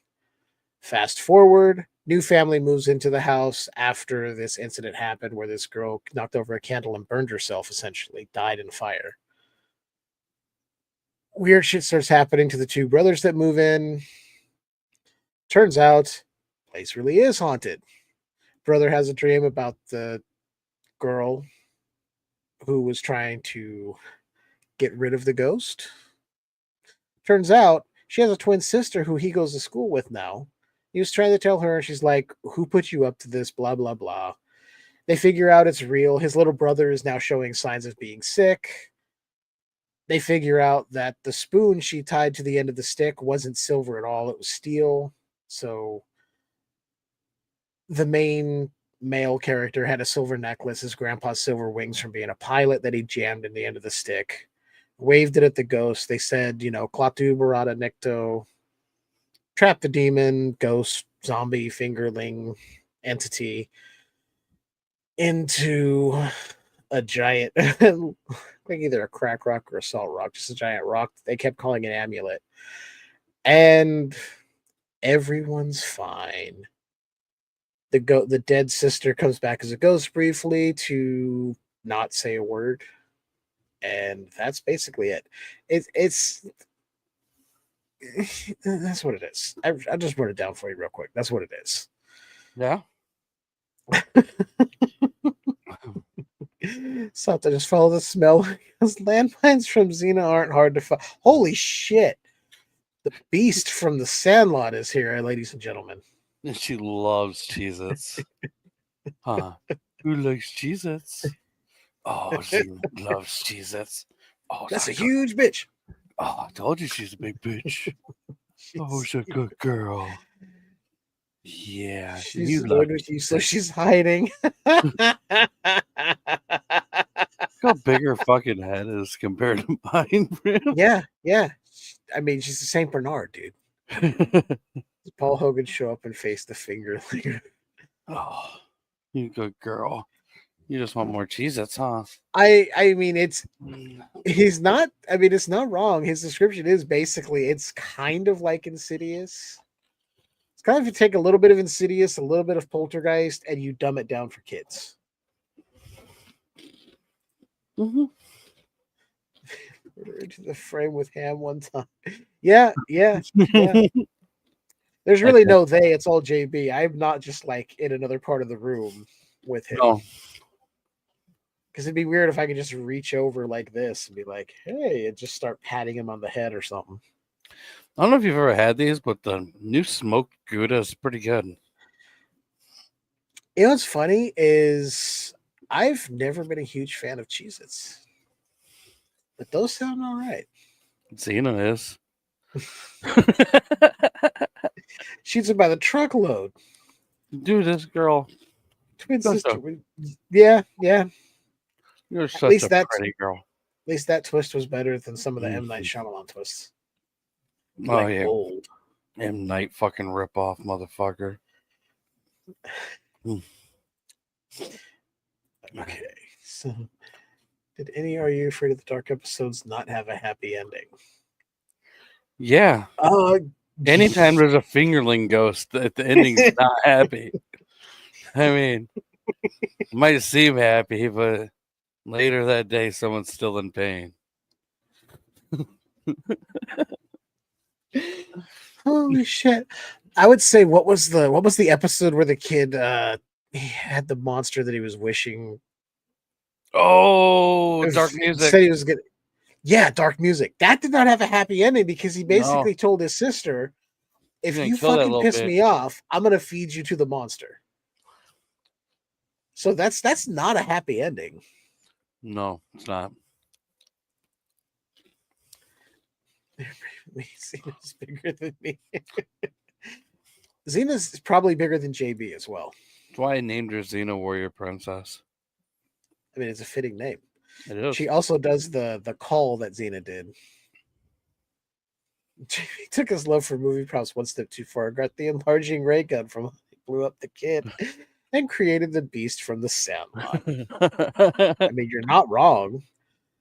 Fast forward, new family moves into the house after this incident happened where this girl knocked over a candle and burned herself, essentially, died in fire. Weird shit starts happening to the two brothers that move in. Turns out, place really is haunted. Brother has a dream about the girl who was trying to get rid of the ghost. Turns out, she has a twin sister who he goes to school with now. He was trying to tell her, and she's like, who put you up to this? Blah, blah, blah. They figure out it's real. His little brother is now showing signs of being sick. They figure out that the spoon she tied to the end of the stick wasn't silver at all. It was steel. So the main male character had a silver necklace, his grandpa's silver wings from being a pilot that he jammed in the end of the stick. Waved it at the ghost. They said, Klaatu Barada Nikto, trap the demon, ghost, zombie, fingerling entity into a giant, like either a crack rock or a salt rock, just a giant rock. They kept calling it amulet. And everyone's fine. The dead sister comes back as a ghost briefly to not say a word. And that's basically it. It's that's what it is. I just wrote it down for you real quick. That's what it is. Yeah. So to just follow the smell. Because landmines from Xena aren't hard to find. Holy shit. The beast from the Sandlot is here, ladies and gentlemen. And she loves Cheez-Its. Huh. Who likes Cheez-Its? Oh, she loves Cheez-Its. Oh, That's a huge bitch. Oh, I told you she's a big bitch. Oh, she's a good girl. Yeah. She's annoyed with you, so she's hiding. Look how big her fucking head is compared to mine. Yeah. I mean, she's the Saint Bernard, dude. Paul Hogan show up and face the fingerling. Oh, you good girl. You just want more Cheez-Its, huh? I mean, it's not wrong. His description is basically, it's kind of like Insidious. It's kind of, you take a little bit of Insidious, a little bit of Poltergeist, and you dumb it down for kids. Mm-hmm. Into the frame with Ham one time. Yeah. There's really no they, it's all JB. I'm not just like in another part of the room with him. No. Because it'd be weird if I could just reach over like this and be like, hey, and just start patting him on the head or something. I don't know if you've ever had these, but the new smoked Gouda is pretty good. You know what's funny is I've never been a huge fan of Cheez-Its. But those sound all right. Xena is. She's by the truckload. Dude, this girl. Twin sister. Yeah. You're such a pretty girl. At least that twist was better than some of the M. Night Shyamalan twists. Oh, yeah. Old. M. Night fucking ripoff, motherfucker. Okay. So, did any Are You Afraid of the Dark episodes not have a happy ending? Yeah. Anytime there's a fingerling ghost, the ending's not happy. I mean, it might seem happy, but later that day, someone's still in pain. Holy shit! I would say, what was the episode where the kid he had the monster that he was wishing Oh, dark music. Said he was gonna. Yeah, dark music. That did not have a happy ending because he basically told his sister, "If you fucking piss me off, I'm gonna feed you to the monster." So that's not a happy ending. No, it's not. Xena's bigger than me. Xena's probably bigger than JB as well. That's why I named her Xena Warrior Princess. I mean, it's a fitting name. It is. She also does the call that Xena did. JB took his love for movie props one step too far, got the enlarging ray gun from blew up the kid, and created the beast from the Sandlot. I mean, you're not wrong.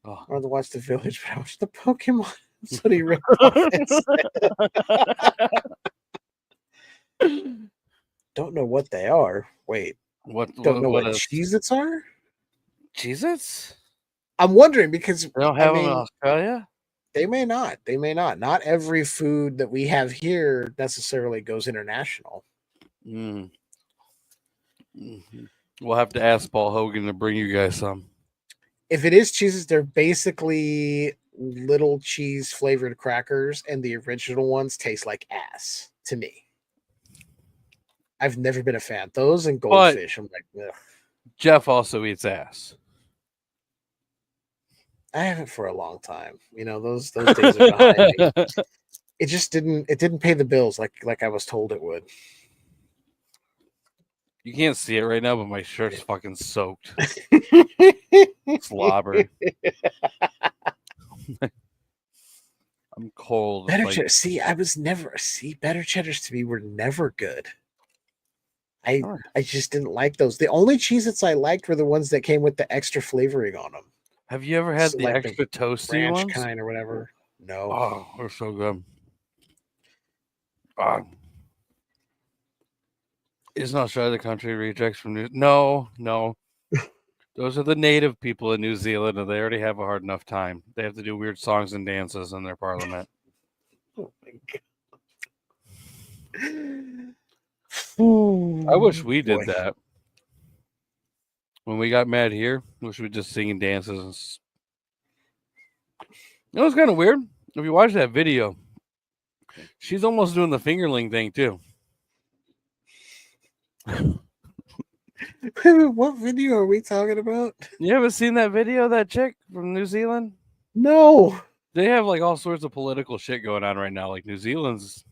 Oh. I wanted to watch The Village, but I watched the Pokemon. That's what he ripped off and Don't know what they are. Wait. Don't know what Cheez-Its are? Cheez-Its? I'm wondering because they don't have them in Australia? They may not. They may not. Not every food that we have here necessarily goes international. Mm. Mm-hmm. We'll have to ask Paul Hogan to bring you guys some. If it is Cheez-Its, they're basically little cheese flavored crackers, and the original ones taste like ass to me. I've never been a fan. Those and Goldfish, I'm like, ugh. Jeff also eats ass. I haven't for a long time. You know, those days are behind me. It just didn't pay the bills like I was told it would. You can't see it right now, but my shirt's fucking soaked. Slobber. I'm cold. Better better cheddars to me were never good. I just didn't like those. The only Cheez-Its I liked were the ones that came with the extra flavoring on them. Have you ever had the extra toasty ones? Kind or whatever? No. Oh, they're so good. Isn't Australia the country rejects from New? No. Those are the native people in New Zealand, and they already have a hard enough time. They have to do weird songs and dances in their parliament. Oh my god! I wish we did that. When we got mad here, I wish we just singing dances. It was kind of weird. If you watch that video, she's almost doing the fingerling thing too. What video are we talking about? You haven't seen that video of that chick from New Zealand? No. They have like all sorts of political shit going on right now. Like New Zealand's,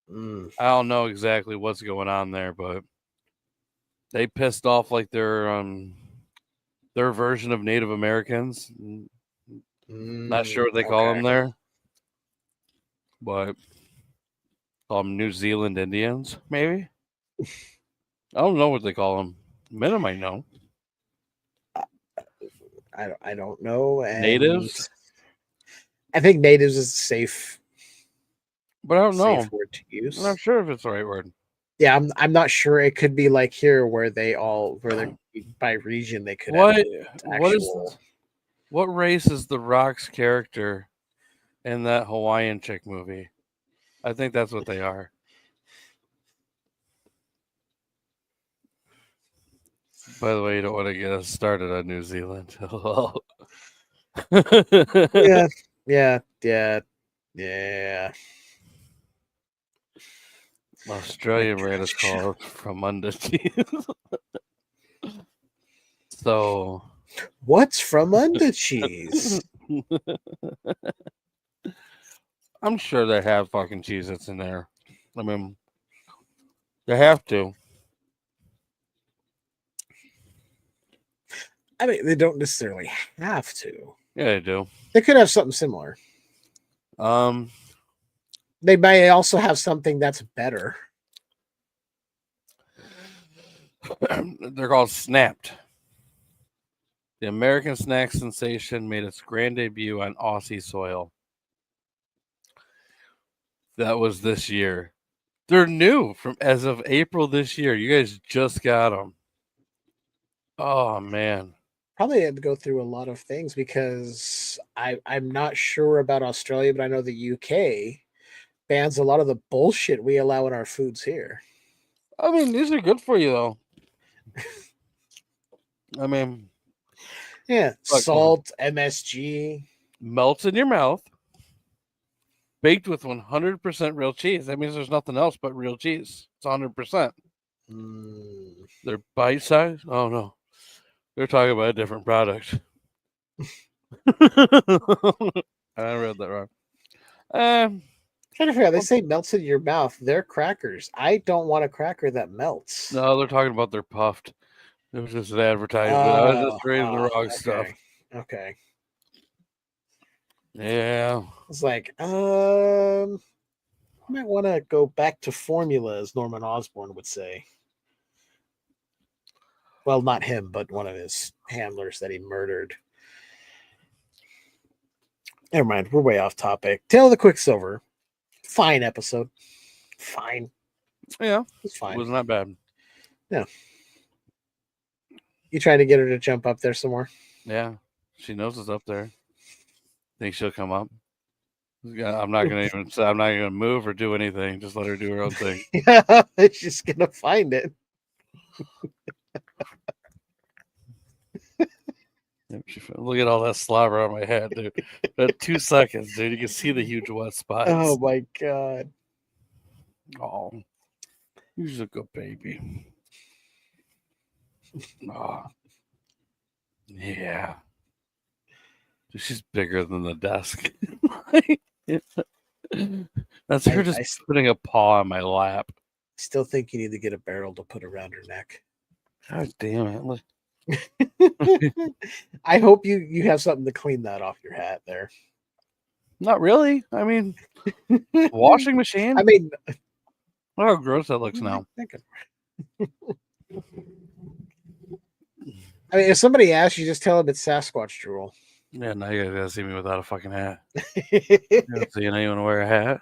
I don't know exactly what's going on there, but they pissed off like their version of Native Americans. Not sure what they call them there, but call them New Zealand Indians, maybe. I don't know what they call them. Men might know. I don't know. And natives. I think natives is safe, but I don't know safe word to use. I'm not sure if it's the right word. Yeah, I'm not sure. It could be like here where they're by region. They could. What race is the Rock's character in that Hawaiian chick movie? I think that's what they are. By the way, you don't want to get us started on New Zealand. Yeah. Australian brand is called From Under Cheese. So, what's From Under Cheese? I'm sure they have fucking Cheez-Its in there. I mean, they have to. I mean, they don't necessarily have to. Yeah, they do. They could have something similar. They may also have something that's better. They're called Snapped. The American snack sensation made its grand debut on Aussie soil. That was this year. They're new from as of April this year. You guys just got them. Oh, man. Probably had to go through a lot of things because I'm not sure about Australia, but I know the UK bans a lot of the bullshit we allow in our foods here. I mean, these are good for you, though. I mean, Yeah, Fuck, salt, MSG. melts in your mouth, baked with 100% real cheese. That means there's nothing else but real cheese. It's 100%. They're bite size. Oh no, they're talking about a different product. I read that wrong. Trying to figure out. They say melts in your mouth. They're crackers. I don't want a cracker that melts. No, they're talking about they're puffed. It was just an advertisement. I was just reading the wrong stuff. Okay. Yeah. It's like, I might want to go back to formula, as Norman Osborn would say. Well, not him, but one of his handlers that he murdered. Never mind. We're way off topic. Tale of the Quicksilver. Fine episode. Fine. Yeah. It's fine. It was not bad. Yeah. You trying to get her to jump up there some more? Yeah. She knows it's up there. Think she'll come up? I'm not gonna even say. I'm not gonna move or do anything. Just let her do her own thing. Yeah, she's gonna find it. Look at all that slobber on my head, dude. But 2 seconds, dude. You can see the huge wet spots. Oh my god. Oh, you're a good baby. Oh, yeah. Dude, she's bigger than the desk. That's her just putting a paw on my lap. Still think you need to get a barrel to put around her neck. God damn it. Look. I hope you have something to clean that off your hat there. Not really. I mean, washing machine. I mean, look how gross that looks now. I mean, if somebody asks you, just tell them it's Sasquatch drool. Yeah, now you guys gotta see me without a fucking hat. So you know you want to wear a hat.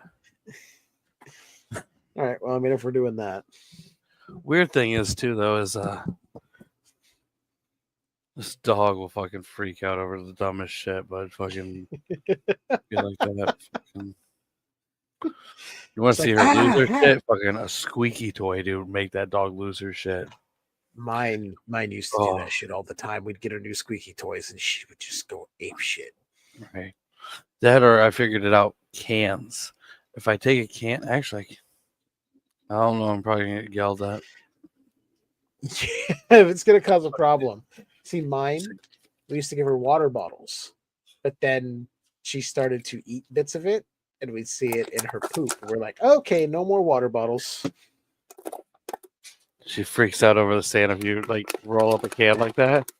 All right. Well, I mean, if we're doing that. Weird thing is too, though, is this dog will fucking freak out over the dumbest shit, but fucking be like that. Fucking... You want to see her lose her shit? Fucking a squeaky toy, dude, make that dog lose her shit. Mine used to do that shit all the time. We'd get her new squeaky toys, and she would just go ape shit. Right. That, or I figured it out. Cans. If I take a can, actually, I don't know. I'm probably gonna get yelled at. Yeah, it's gonna cause a problem. See, mine, we used to give her water bottles, but then she started to eat bits of it, and we'd see it in her poop. We're like, okay, no more water bottles. She freaks out over the sand if you like roll up a can like that.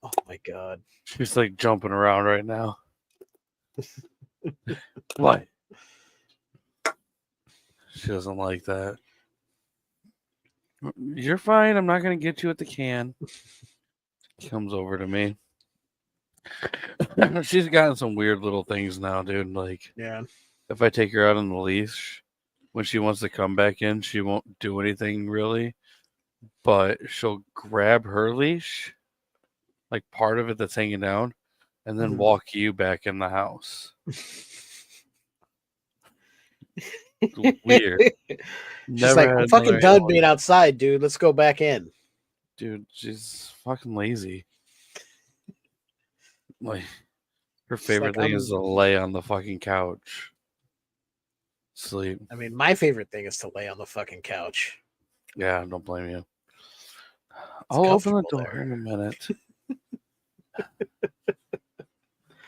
Oh my god. She's like jumping around right now. What? She doesn't like that. You're fine. I'm not going to get you at the can. Comes over to me. She's gotten some weird little things now, dude. Like, yeah. If I take her out on the leash, when she wants to come back in, she won't do anything really. But she'll grab her leash, like part of it that's hanging down, and then walk you back in the house. Weird. She's like, I'm fucking done being outside, dude. Let's go back in. Dude, she's fucking lazy. Like, her favorite thing is to lay on the fucking couch. Sleep. I mean, my favorite thing is to lay on the fucking couch. Yeah, don't blame you. I'll open the door in a minute.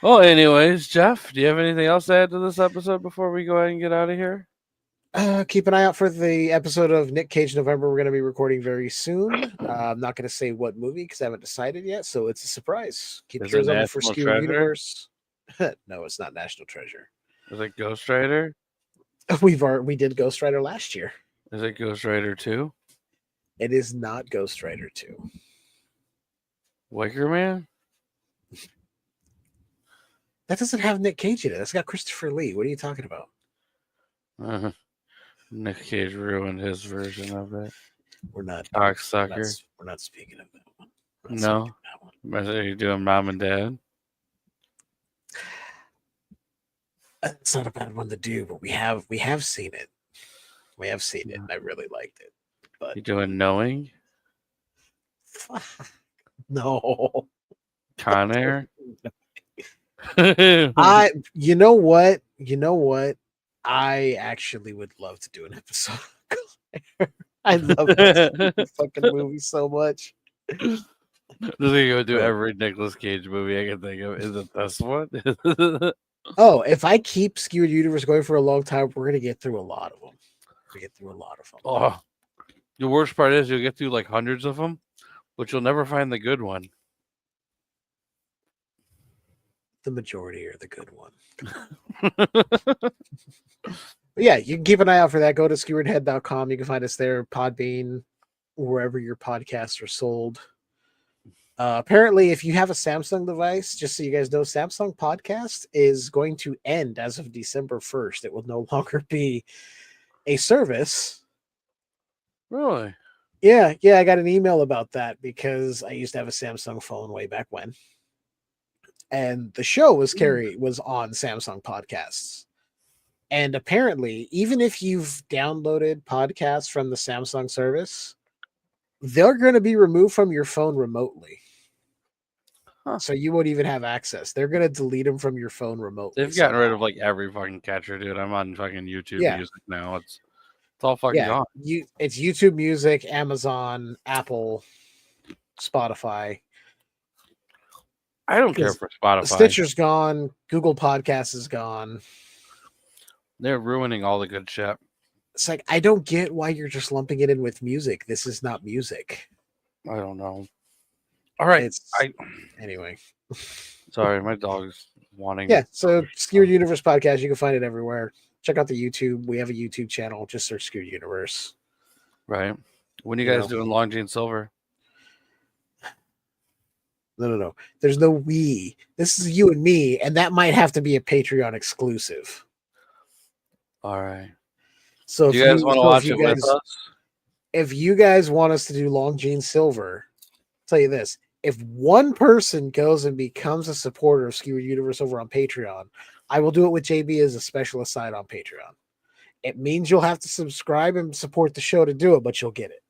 Well, anyways, Jeff, do you have anything else to add to this episode before we go ahead and get out of here? Keep an eye out for the episode of Nick Cage November. We're going to be recording very soon. I'm not going to say what movie because I haven't decided yet, so it's a surprise. Keep your ears open for Skewer Universe. No, it's not National Treasure. Is it Ghost Rider? We did Ghost Rider last year. Is it Ghost Rider 2? It is not Ghost Rider 2. Wicker Man? That doesn't have Nick Cage in it. That's got Christopher Lee. What are you talking about? Nick Cage ruined his version of it. We're not. Cocksucker. We're not speaking of that one. No. Are you doing Mom and Dad? It's not a bad one to do, but we have seen it. We have seen it. And I really liked it. But you doing Knowing? No. Con Air. You know what? I actually would love to do an episode. I love that fucking movie so much. Just gonna go do every Nicolas Cage movie I can think of. Is it this one? Oh, if I keep Skewered Universe going for a long time, we're gonna get through a lot of them. Oh, the worst part is you'll get through like hundreds of them, but you'll never find the good one. The majority are the good one. Yeah, you can keep an eye out for that. Go to skeweredhead.com. You can find us there, Podbean, wherever your podcasts are sold. Apparently, if you have a Samsung device, just so you guys know, Samsung Podcast is going to end as of December 1st. It will no longer be a service. Really? Yeah, I got an email about that because I used to have a Samsung phone way back when. And the show was on Samsung Podcasts. And apparently, even if you've downloaded podcasts from the Samsung service, they're going to be removed from your phone remotely. Huh. So you won't even have access. They're going to delete them from your phone remotely. They've gotten rid of like every fucking catcher, dude. I'm on fucking YouTube Music now. It's all fucking gone. It's YouTube Music, Amazon, Apple, Spotify. I don't care for Spotify. Stitcher's gone. Google Podcasts is gone. They're ruining all the good shit. It's like, I don't get why you're just lumping it in with music. This is not music. I don't know. All right. Anyway. Sorry, my dog's wanting. Yeah, so Skewered Universe Podcast, you can find it everywhere. Check out the YouTube. We have a YouTube channel. Just search Skewered Universe. Right. When are you guys doing Long John Silver? No. There's no we. This is you and me, and that might have to be a Patreon exclusive. All right. So do you guys want to watch it with us? If you guys want us to do Long John Silver, I'll tell you this. If one person goes and becomes a supporter of Skewered Universe over on Patreon, I will do it with JB as a special aside on Patreon. It means you'll have to subscribe and support the show to do it, but you'll get it.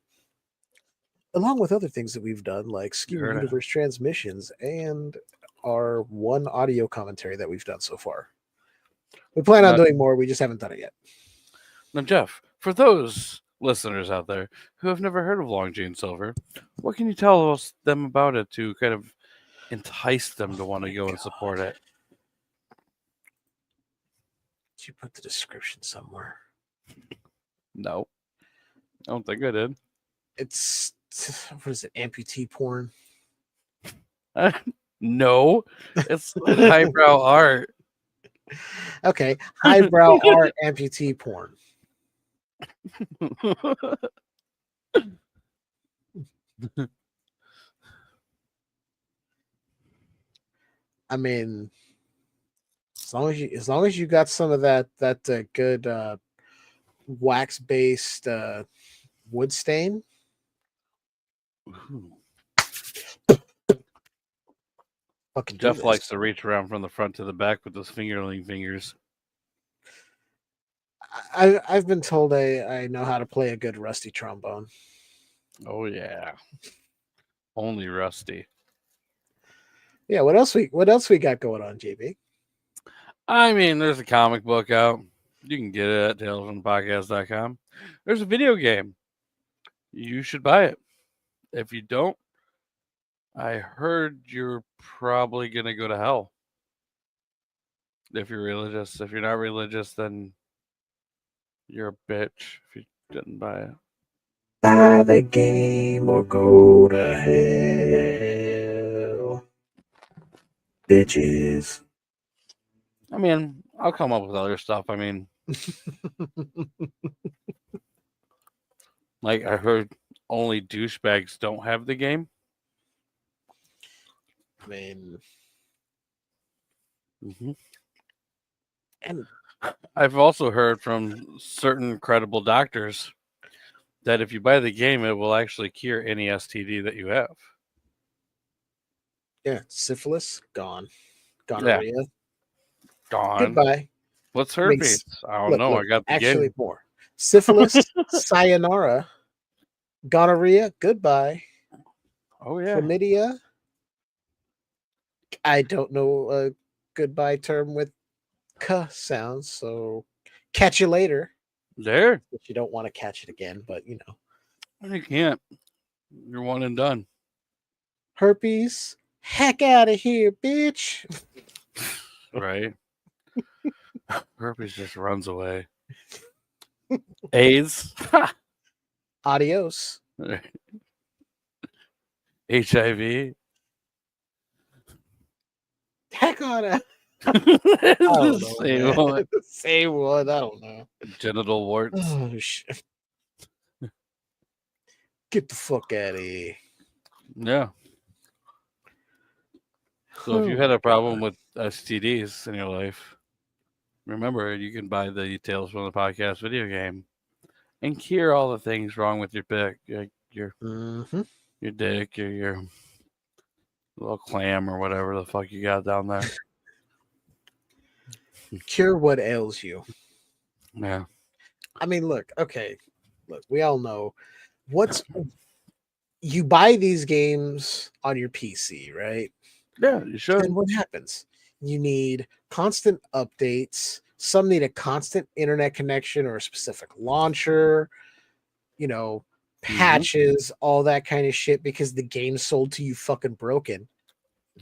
Along with other things that we've done, like Skewered Universe transmissions and our one audio commentary that we've done so far. We plan on doing more. We just haven't done it yet. Now, Jeff, for those listeners out there who have never heard of Long John Silver, what can you tell them about it to kind of entice them to want to go and support it? Did you put the description somewhere? No, I don't think I did. It's, what is it, amputee porn? No, it's highbrow art. Okay, highbrow art amputee porn. I mean, as long as you got some of that good wax based wood stain. Fucking Jeff likes to reach around from the front to the back with those fingerling fingers. I've been told I know how to play a good rusty trombone. Oh yeah, only rusty. Yeah, what else we got going on, JB? I mean, there's a comic book out. You can get it at talesfromthepodcast.com. There's a video game. You should buy it. If you don't, I heard you're probably going to go to hell. If you're religious. If you're not religious, then you're a bitch if you didn't buy it. Buy the game or go to hell. Bitches. I mean, I'll come up with other stuff. I mean, like I heard only douchebags don't have the game. I mean, and I've also heard from certain credible doctors that if you buy the game, it will actually cure any STD that you have. Yeah, syphilis, gone. Gonorrhea, gone. Goodbye. What's herpes? I don't know. I got the actually game. More. Syphilis, sayonara. Gonorrhea, goodbye. Oh, yeah. Chlamydia, I don't know a goodbye term with "k" sounds, so catch you later. There. If you don't want to catch it again, but you know. You can't. You're one and done. Herpes, heck out of here, bitch. Right? Herpes just runs away. AIDS. Adios. HIV. Heck on it. It's I don't the know, same man. one. Same one. I don't know. Genital warts. Oh shit. Get the fuck out of here. Yeah. So if you had a problem with STDs in your life, remember you can buy the Tales from the Podcast video game and cure all the things wrong with your dick, your dick, or your little clam or whatever the fuck you got down there. Cure what ails you. Yeah. I mean, look, okay. Look, we all know you buy these games on your PC, right? Yeah, you should. And what happens? You need constant updates. Some need a constant internet connection or a specific launcher, you know, patches, all that kind of shit, because the game's sold to you fucking broken.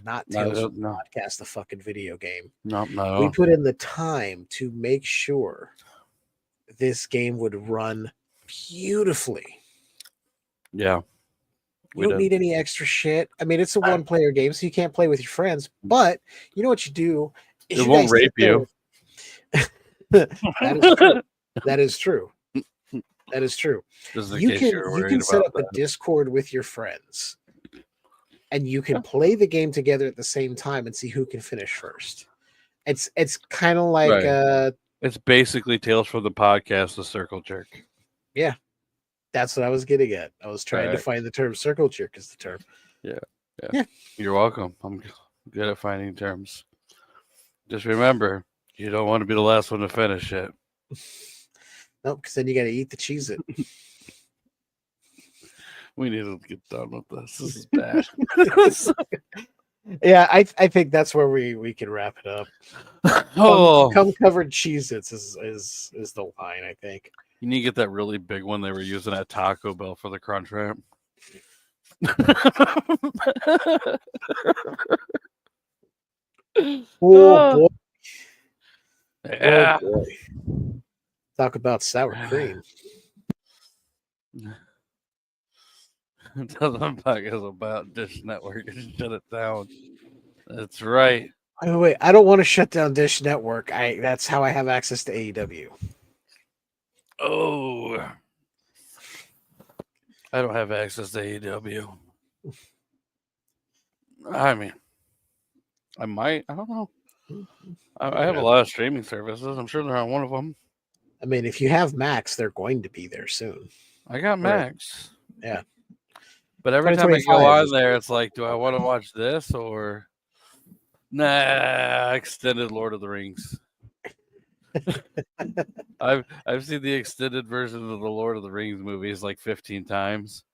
Not Tales from the Podcast, the fucking video game. No. We put in the time to make sure this game would run beautifully. Yeah. You don't need any extra shit. I mean, it's a one-player game, so you can't play with your friends. But you know what you do? It won't rape you. That is true. That is true. That is true. You can set up a Discord with your friends, and you can play the game together at the same time and see who can finish first. It's kind of like it's basically Tales from the Podcast, the circle jerk. Yeah. That's what I was getting at. I was trying to find the term. Circle jerk is the term. Yeah. You're welcome. I'm good at finding terms. Just remember, you don't want to be the last one to finish it. Nope, because then you got to eat the Cheez-It. We need to get done with this. This is bad. Yeah, I think that's where we can wrap it up. Come covered Cheez-Its is the line, I think. You need to get that really big one they were using at Taco Bell for the Crunch Wrap. Oh boy. Yeah. Oh boy. Talk about sour cream. It doesn't podcast about Dish Network. Shut it down. That's right. Wait, I don't want to shut down Dish Network. That's how I have access to AEW. Oh, I don't have access to AEW. I mean, I might. I don't know. I have a lot of streaming services. I'm sure they're on one of them. I mean, if you have Max, they're going to be there soon. I got Max. Yeah. But every time I go on there, it's like, do I want to watch this or extended Lord of the Rings? I've seen the extended version of the Lord of the Rings movies like 15 times,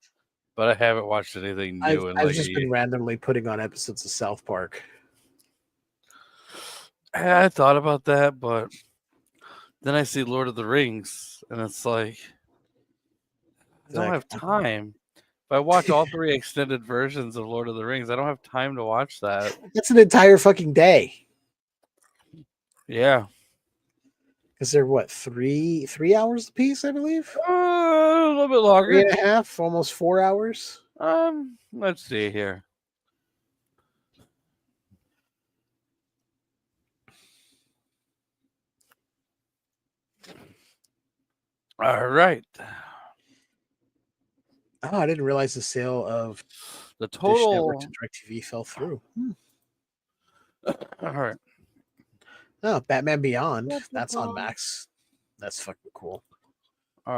but I haven't watched anything new. I've just been randomly putting on episodes of South Park. I thought about that, but then I see Lord of the Rings, and it's like I don't have time. If I watch all 3 extended versions of Lord of the Rings, I don't have time to watch that. That's an entire fucking day. Yeah. Because they're what, 3 hours a piece, I believe? A little bit longer. 3.5, almost 4 hours. Let's see here. All right. Oh, I didn't realize the sale of the total Dish Network to DirecTV fell through. All right. Oh, Batman Beyond. That's on Max. That's fucking cool. 3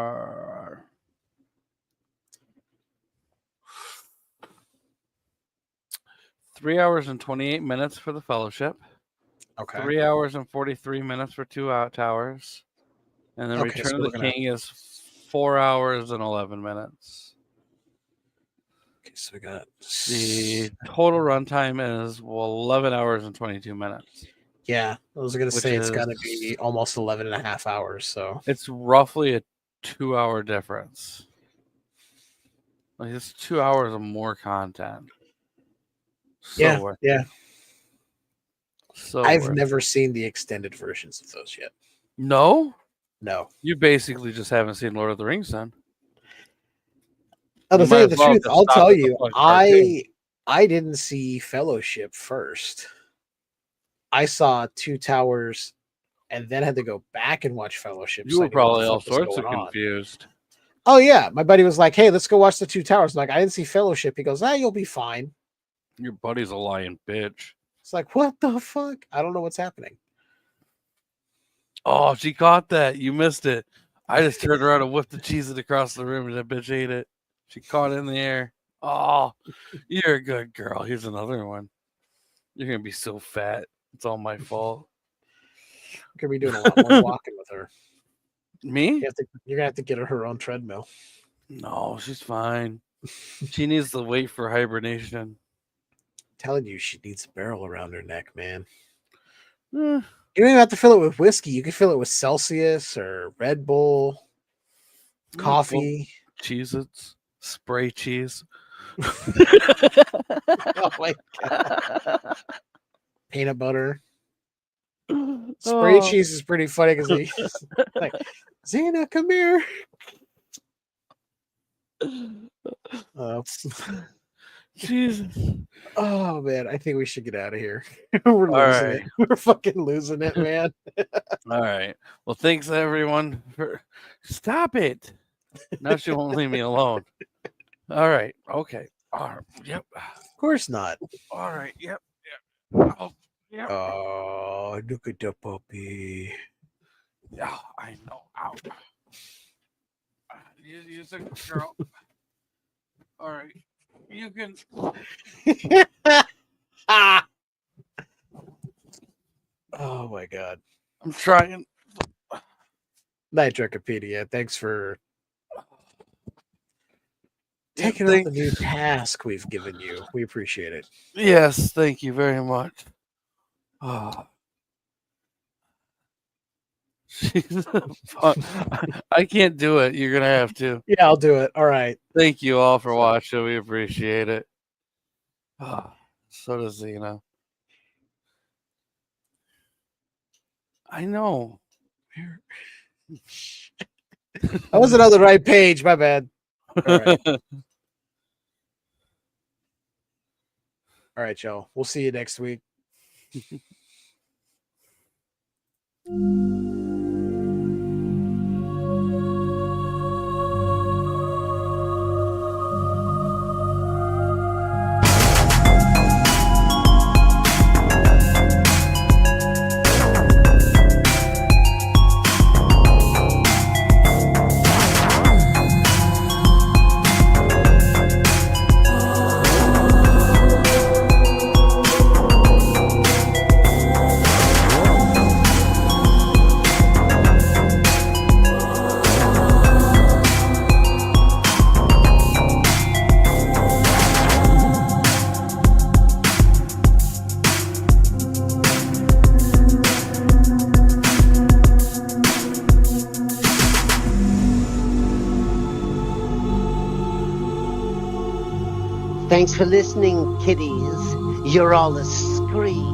hours and 28 minutes for the Fellowship. Okay. 3 hours and 43 minutes for 2 Towers. And then Return of the King is 4 hours and 11 minutes. So we got The total runtime is 11 hours and 22 minutes. Yeah, I was going to Which say it's got to is- be almost 11 and a half hours. So It's roughly a 2-hour difference. Like it's 2 hours of more content. So yeah, worth yeah. So I've worth never seen the extended versions of those yet. No? No. You basically just haven't seen Lord of the Rings then. Oh, to You tell might you as the well truth, just I'll stop tell at the you, fucking cartoon. I didn't see Fellowship first. I saw Two Towers and then had to go back and watch Fellowship. You so I were knew what probably the all fuck was sorts of going on. confused. Oh yeah, my buddy was like, "Hey, let's go watch the Two Towers." I'm like, I didn't see Fellowship. He goes, you'll be fine." Your buddy's a lying bitch. It's like, what the fuck? I don't know what's happening. Oh, she caught that. You missed it. I just turned around and whipped the cheese it across the room and that bitch ate it. She caught it in the air. Oh, you're a good girl. Here's another one. You're going to be so fat. It's all my fault. You're gonna be doing a lot more walking with her. Me? You're gonna have to get her own treadmill. No, she's fine. She needs to wait for hibernation. I'm telling you, she needs a barrel around her neck, man. Eh, You don't even have to fill it with whiskey. You can fill it with Celsius or Red Bull, coffee. Cheez-Its, spray cheese. Oh my god. Peanut butter. Spray Oh. cheese is pretty funny because he's like, Xena, come here. Jesus. Oh man, I think we should get out of here. We're All losing right. it. We're fucking losing it, man. All right. Well, thanks everyone for stop it. Now she won't leave me alone. All right. Okay. All right. Yep. Of course not. All right. Yep. Yep. Oh, yep. Oh, look at the puppy. Yeah, I know. Ow. You a girl. All right. You can. Oh my god. I'm trying. Nitrocopedia, thanks for taking on the new task we've given you. We appreciate it. Yes, thank you very much. Oh. I can't do it. You're gonna have to. Yeah, I'll do it. All right. Thank you all for watching. We appreciate it. Oh, so does Xena. I know. I wasn't on the right page. My bad. All right. All right, y'all. We'll see you next week. Thanks for listening, kiddies. You're all a scream.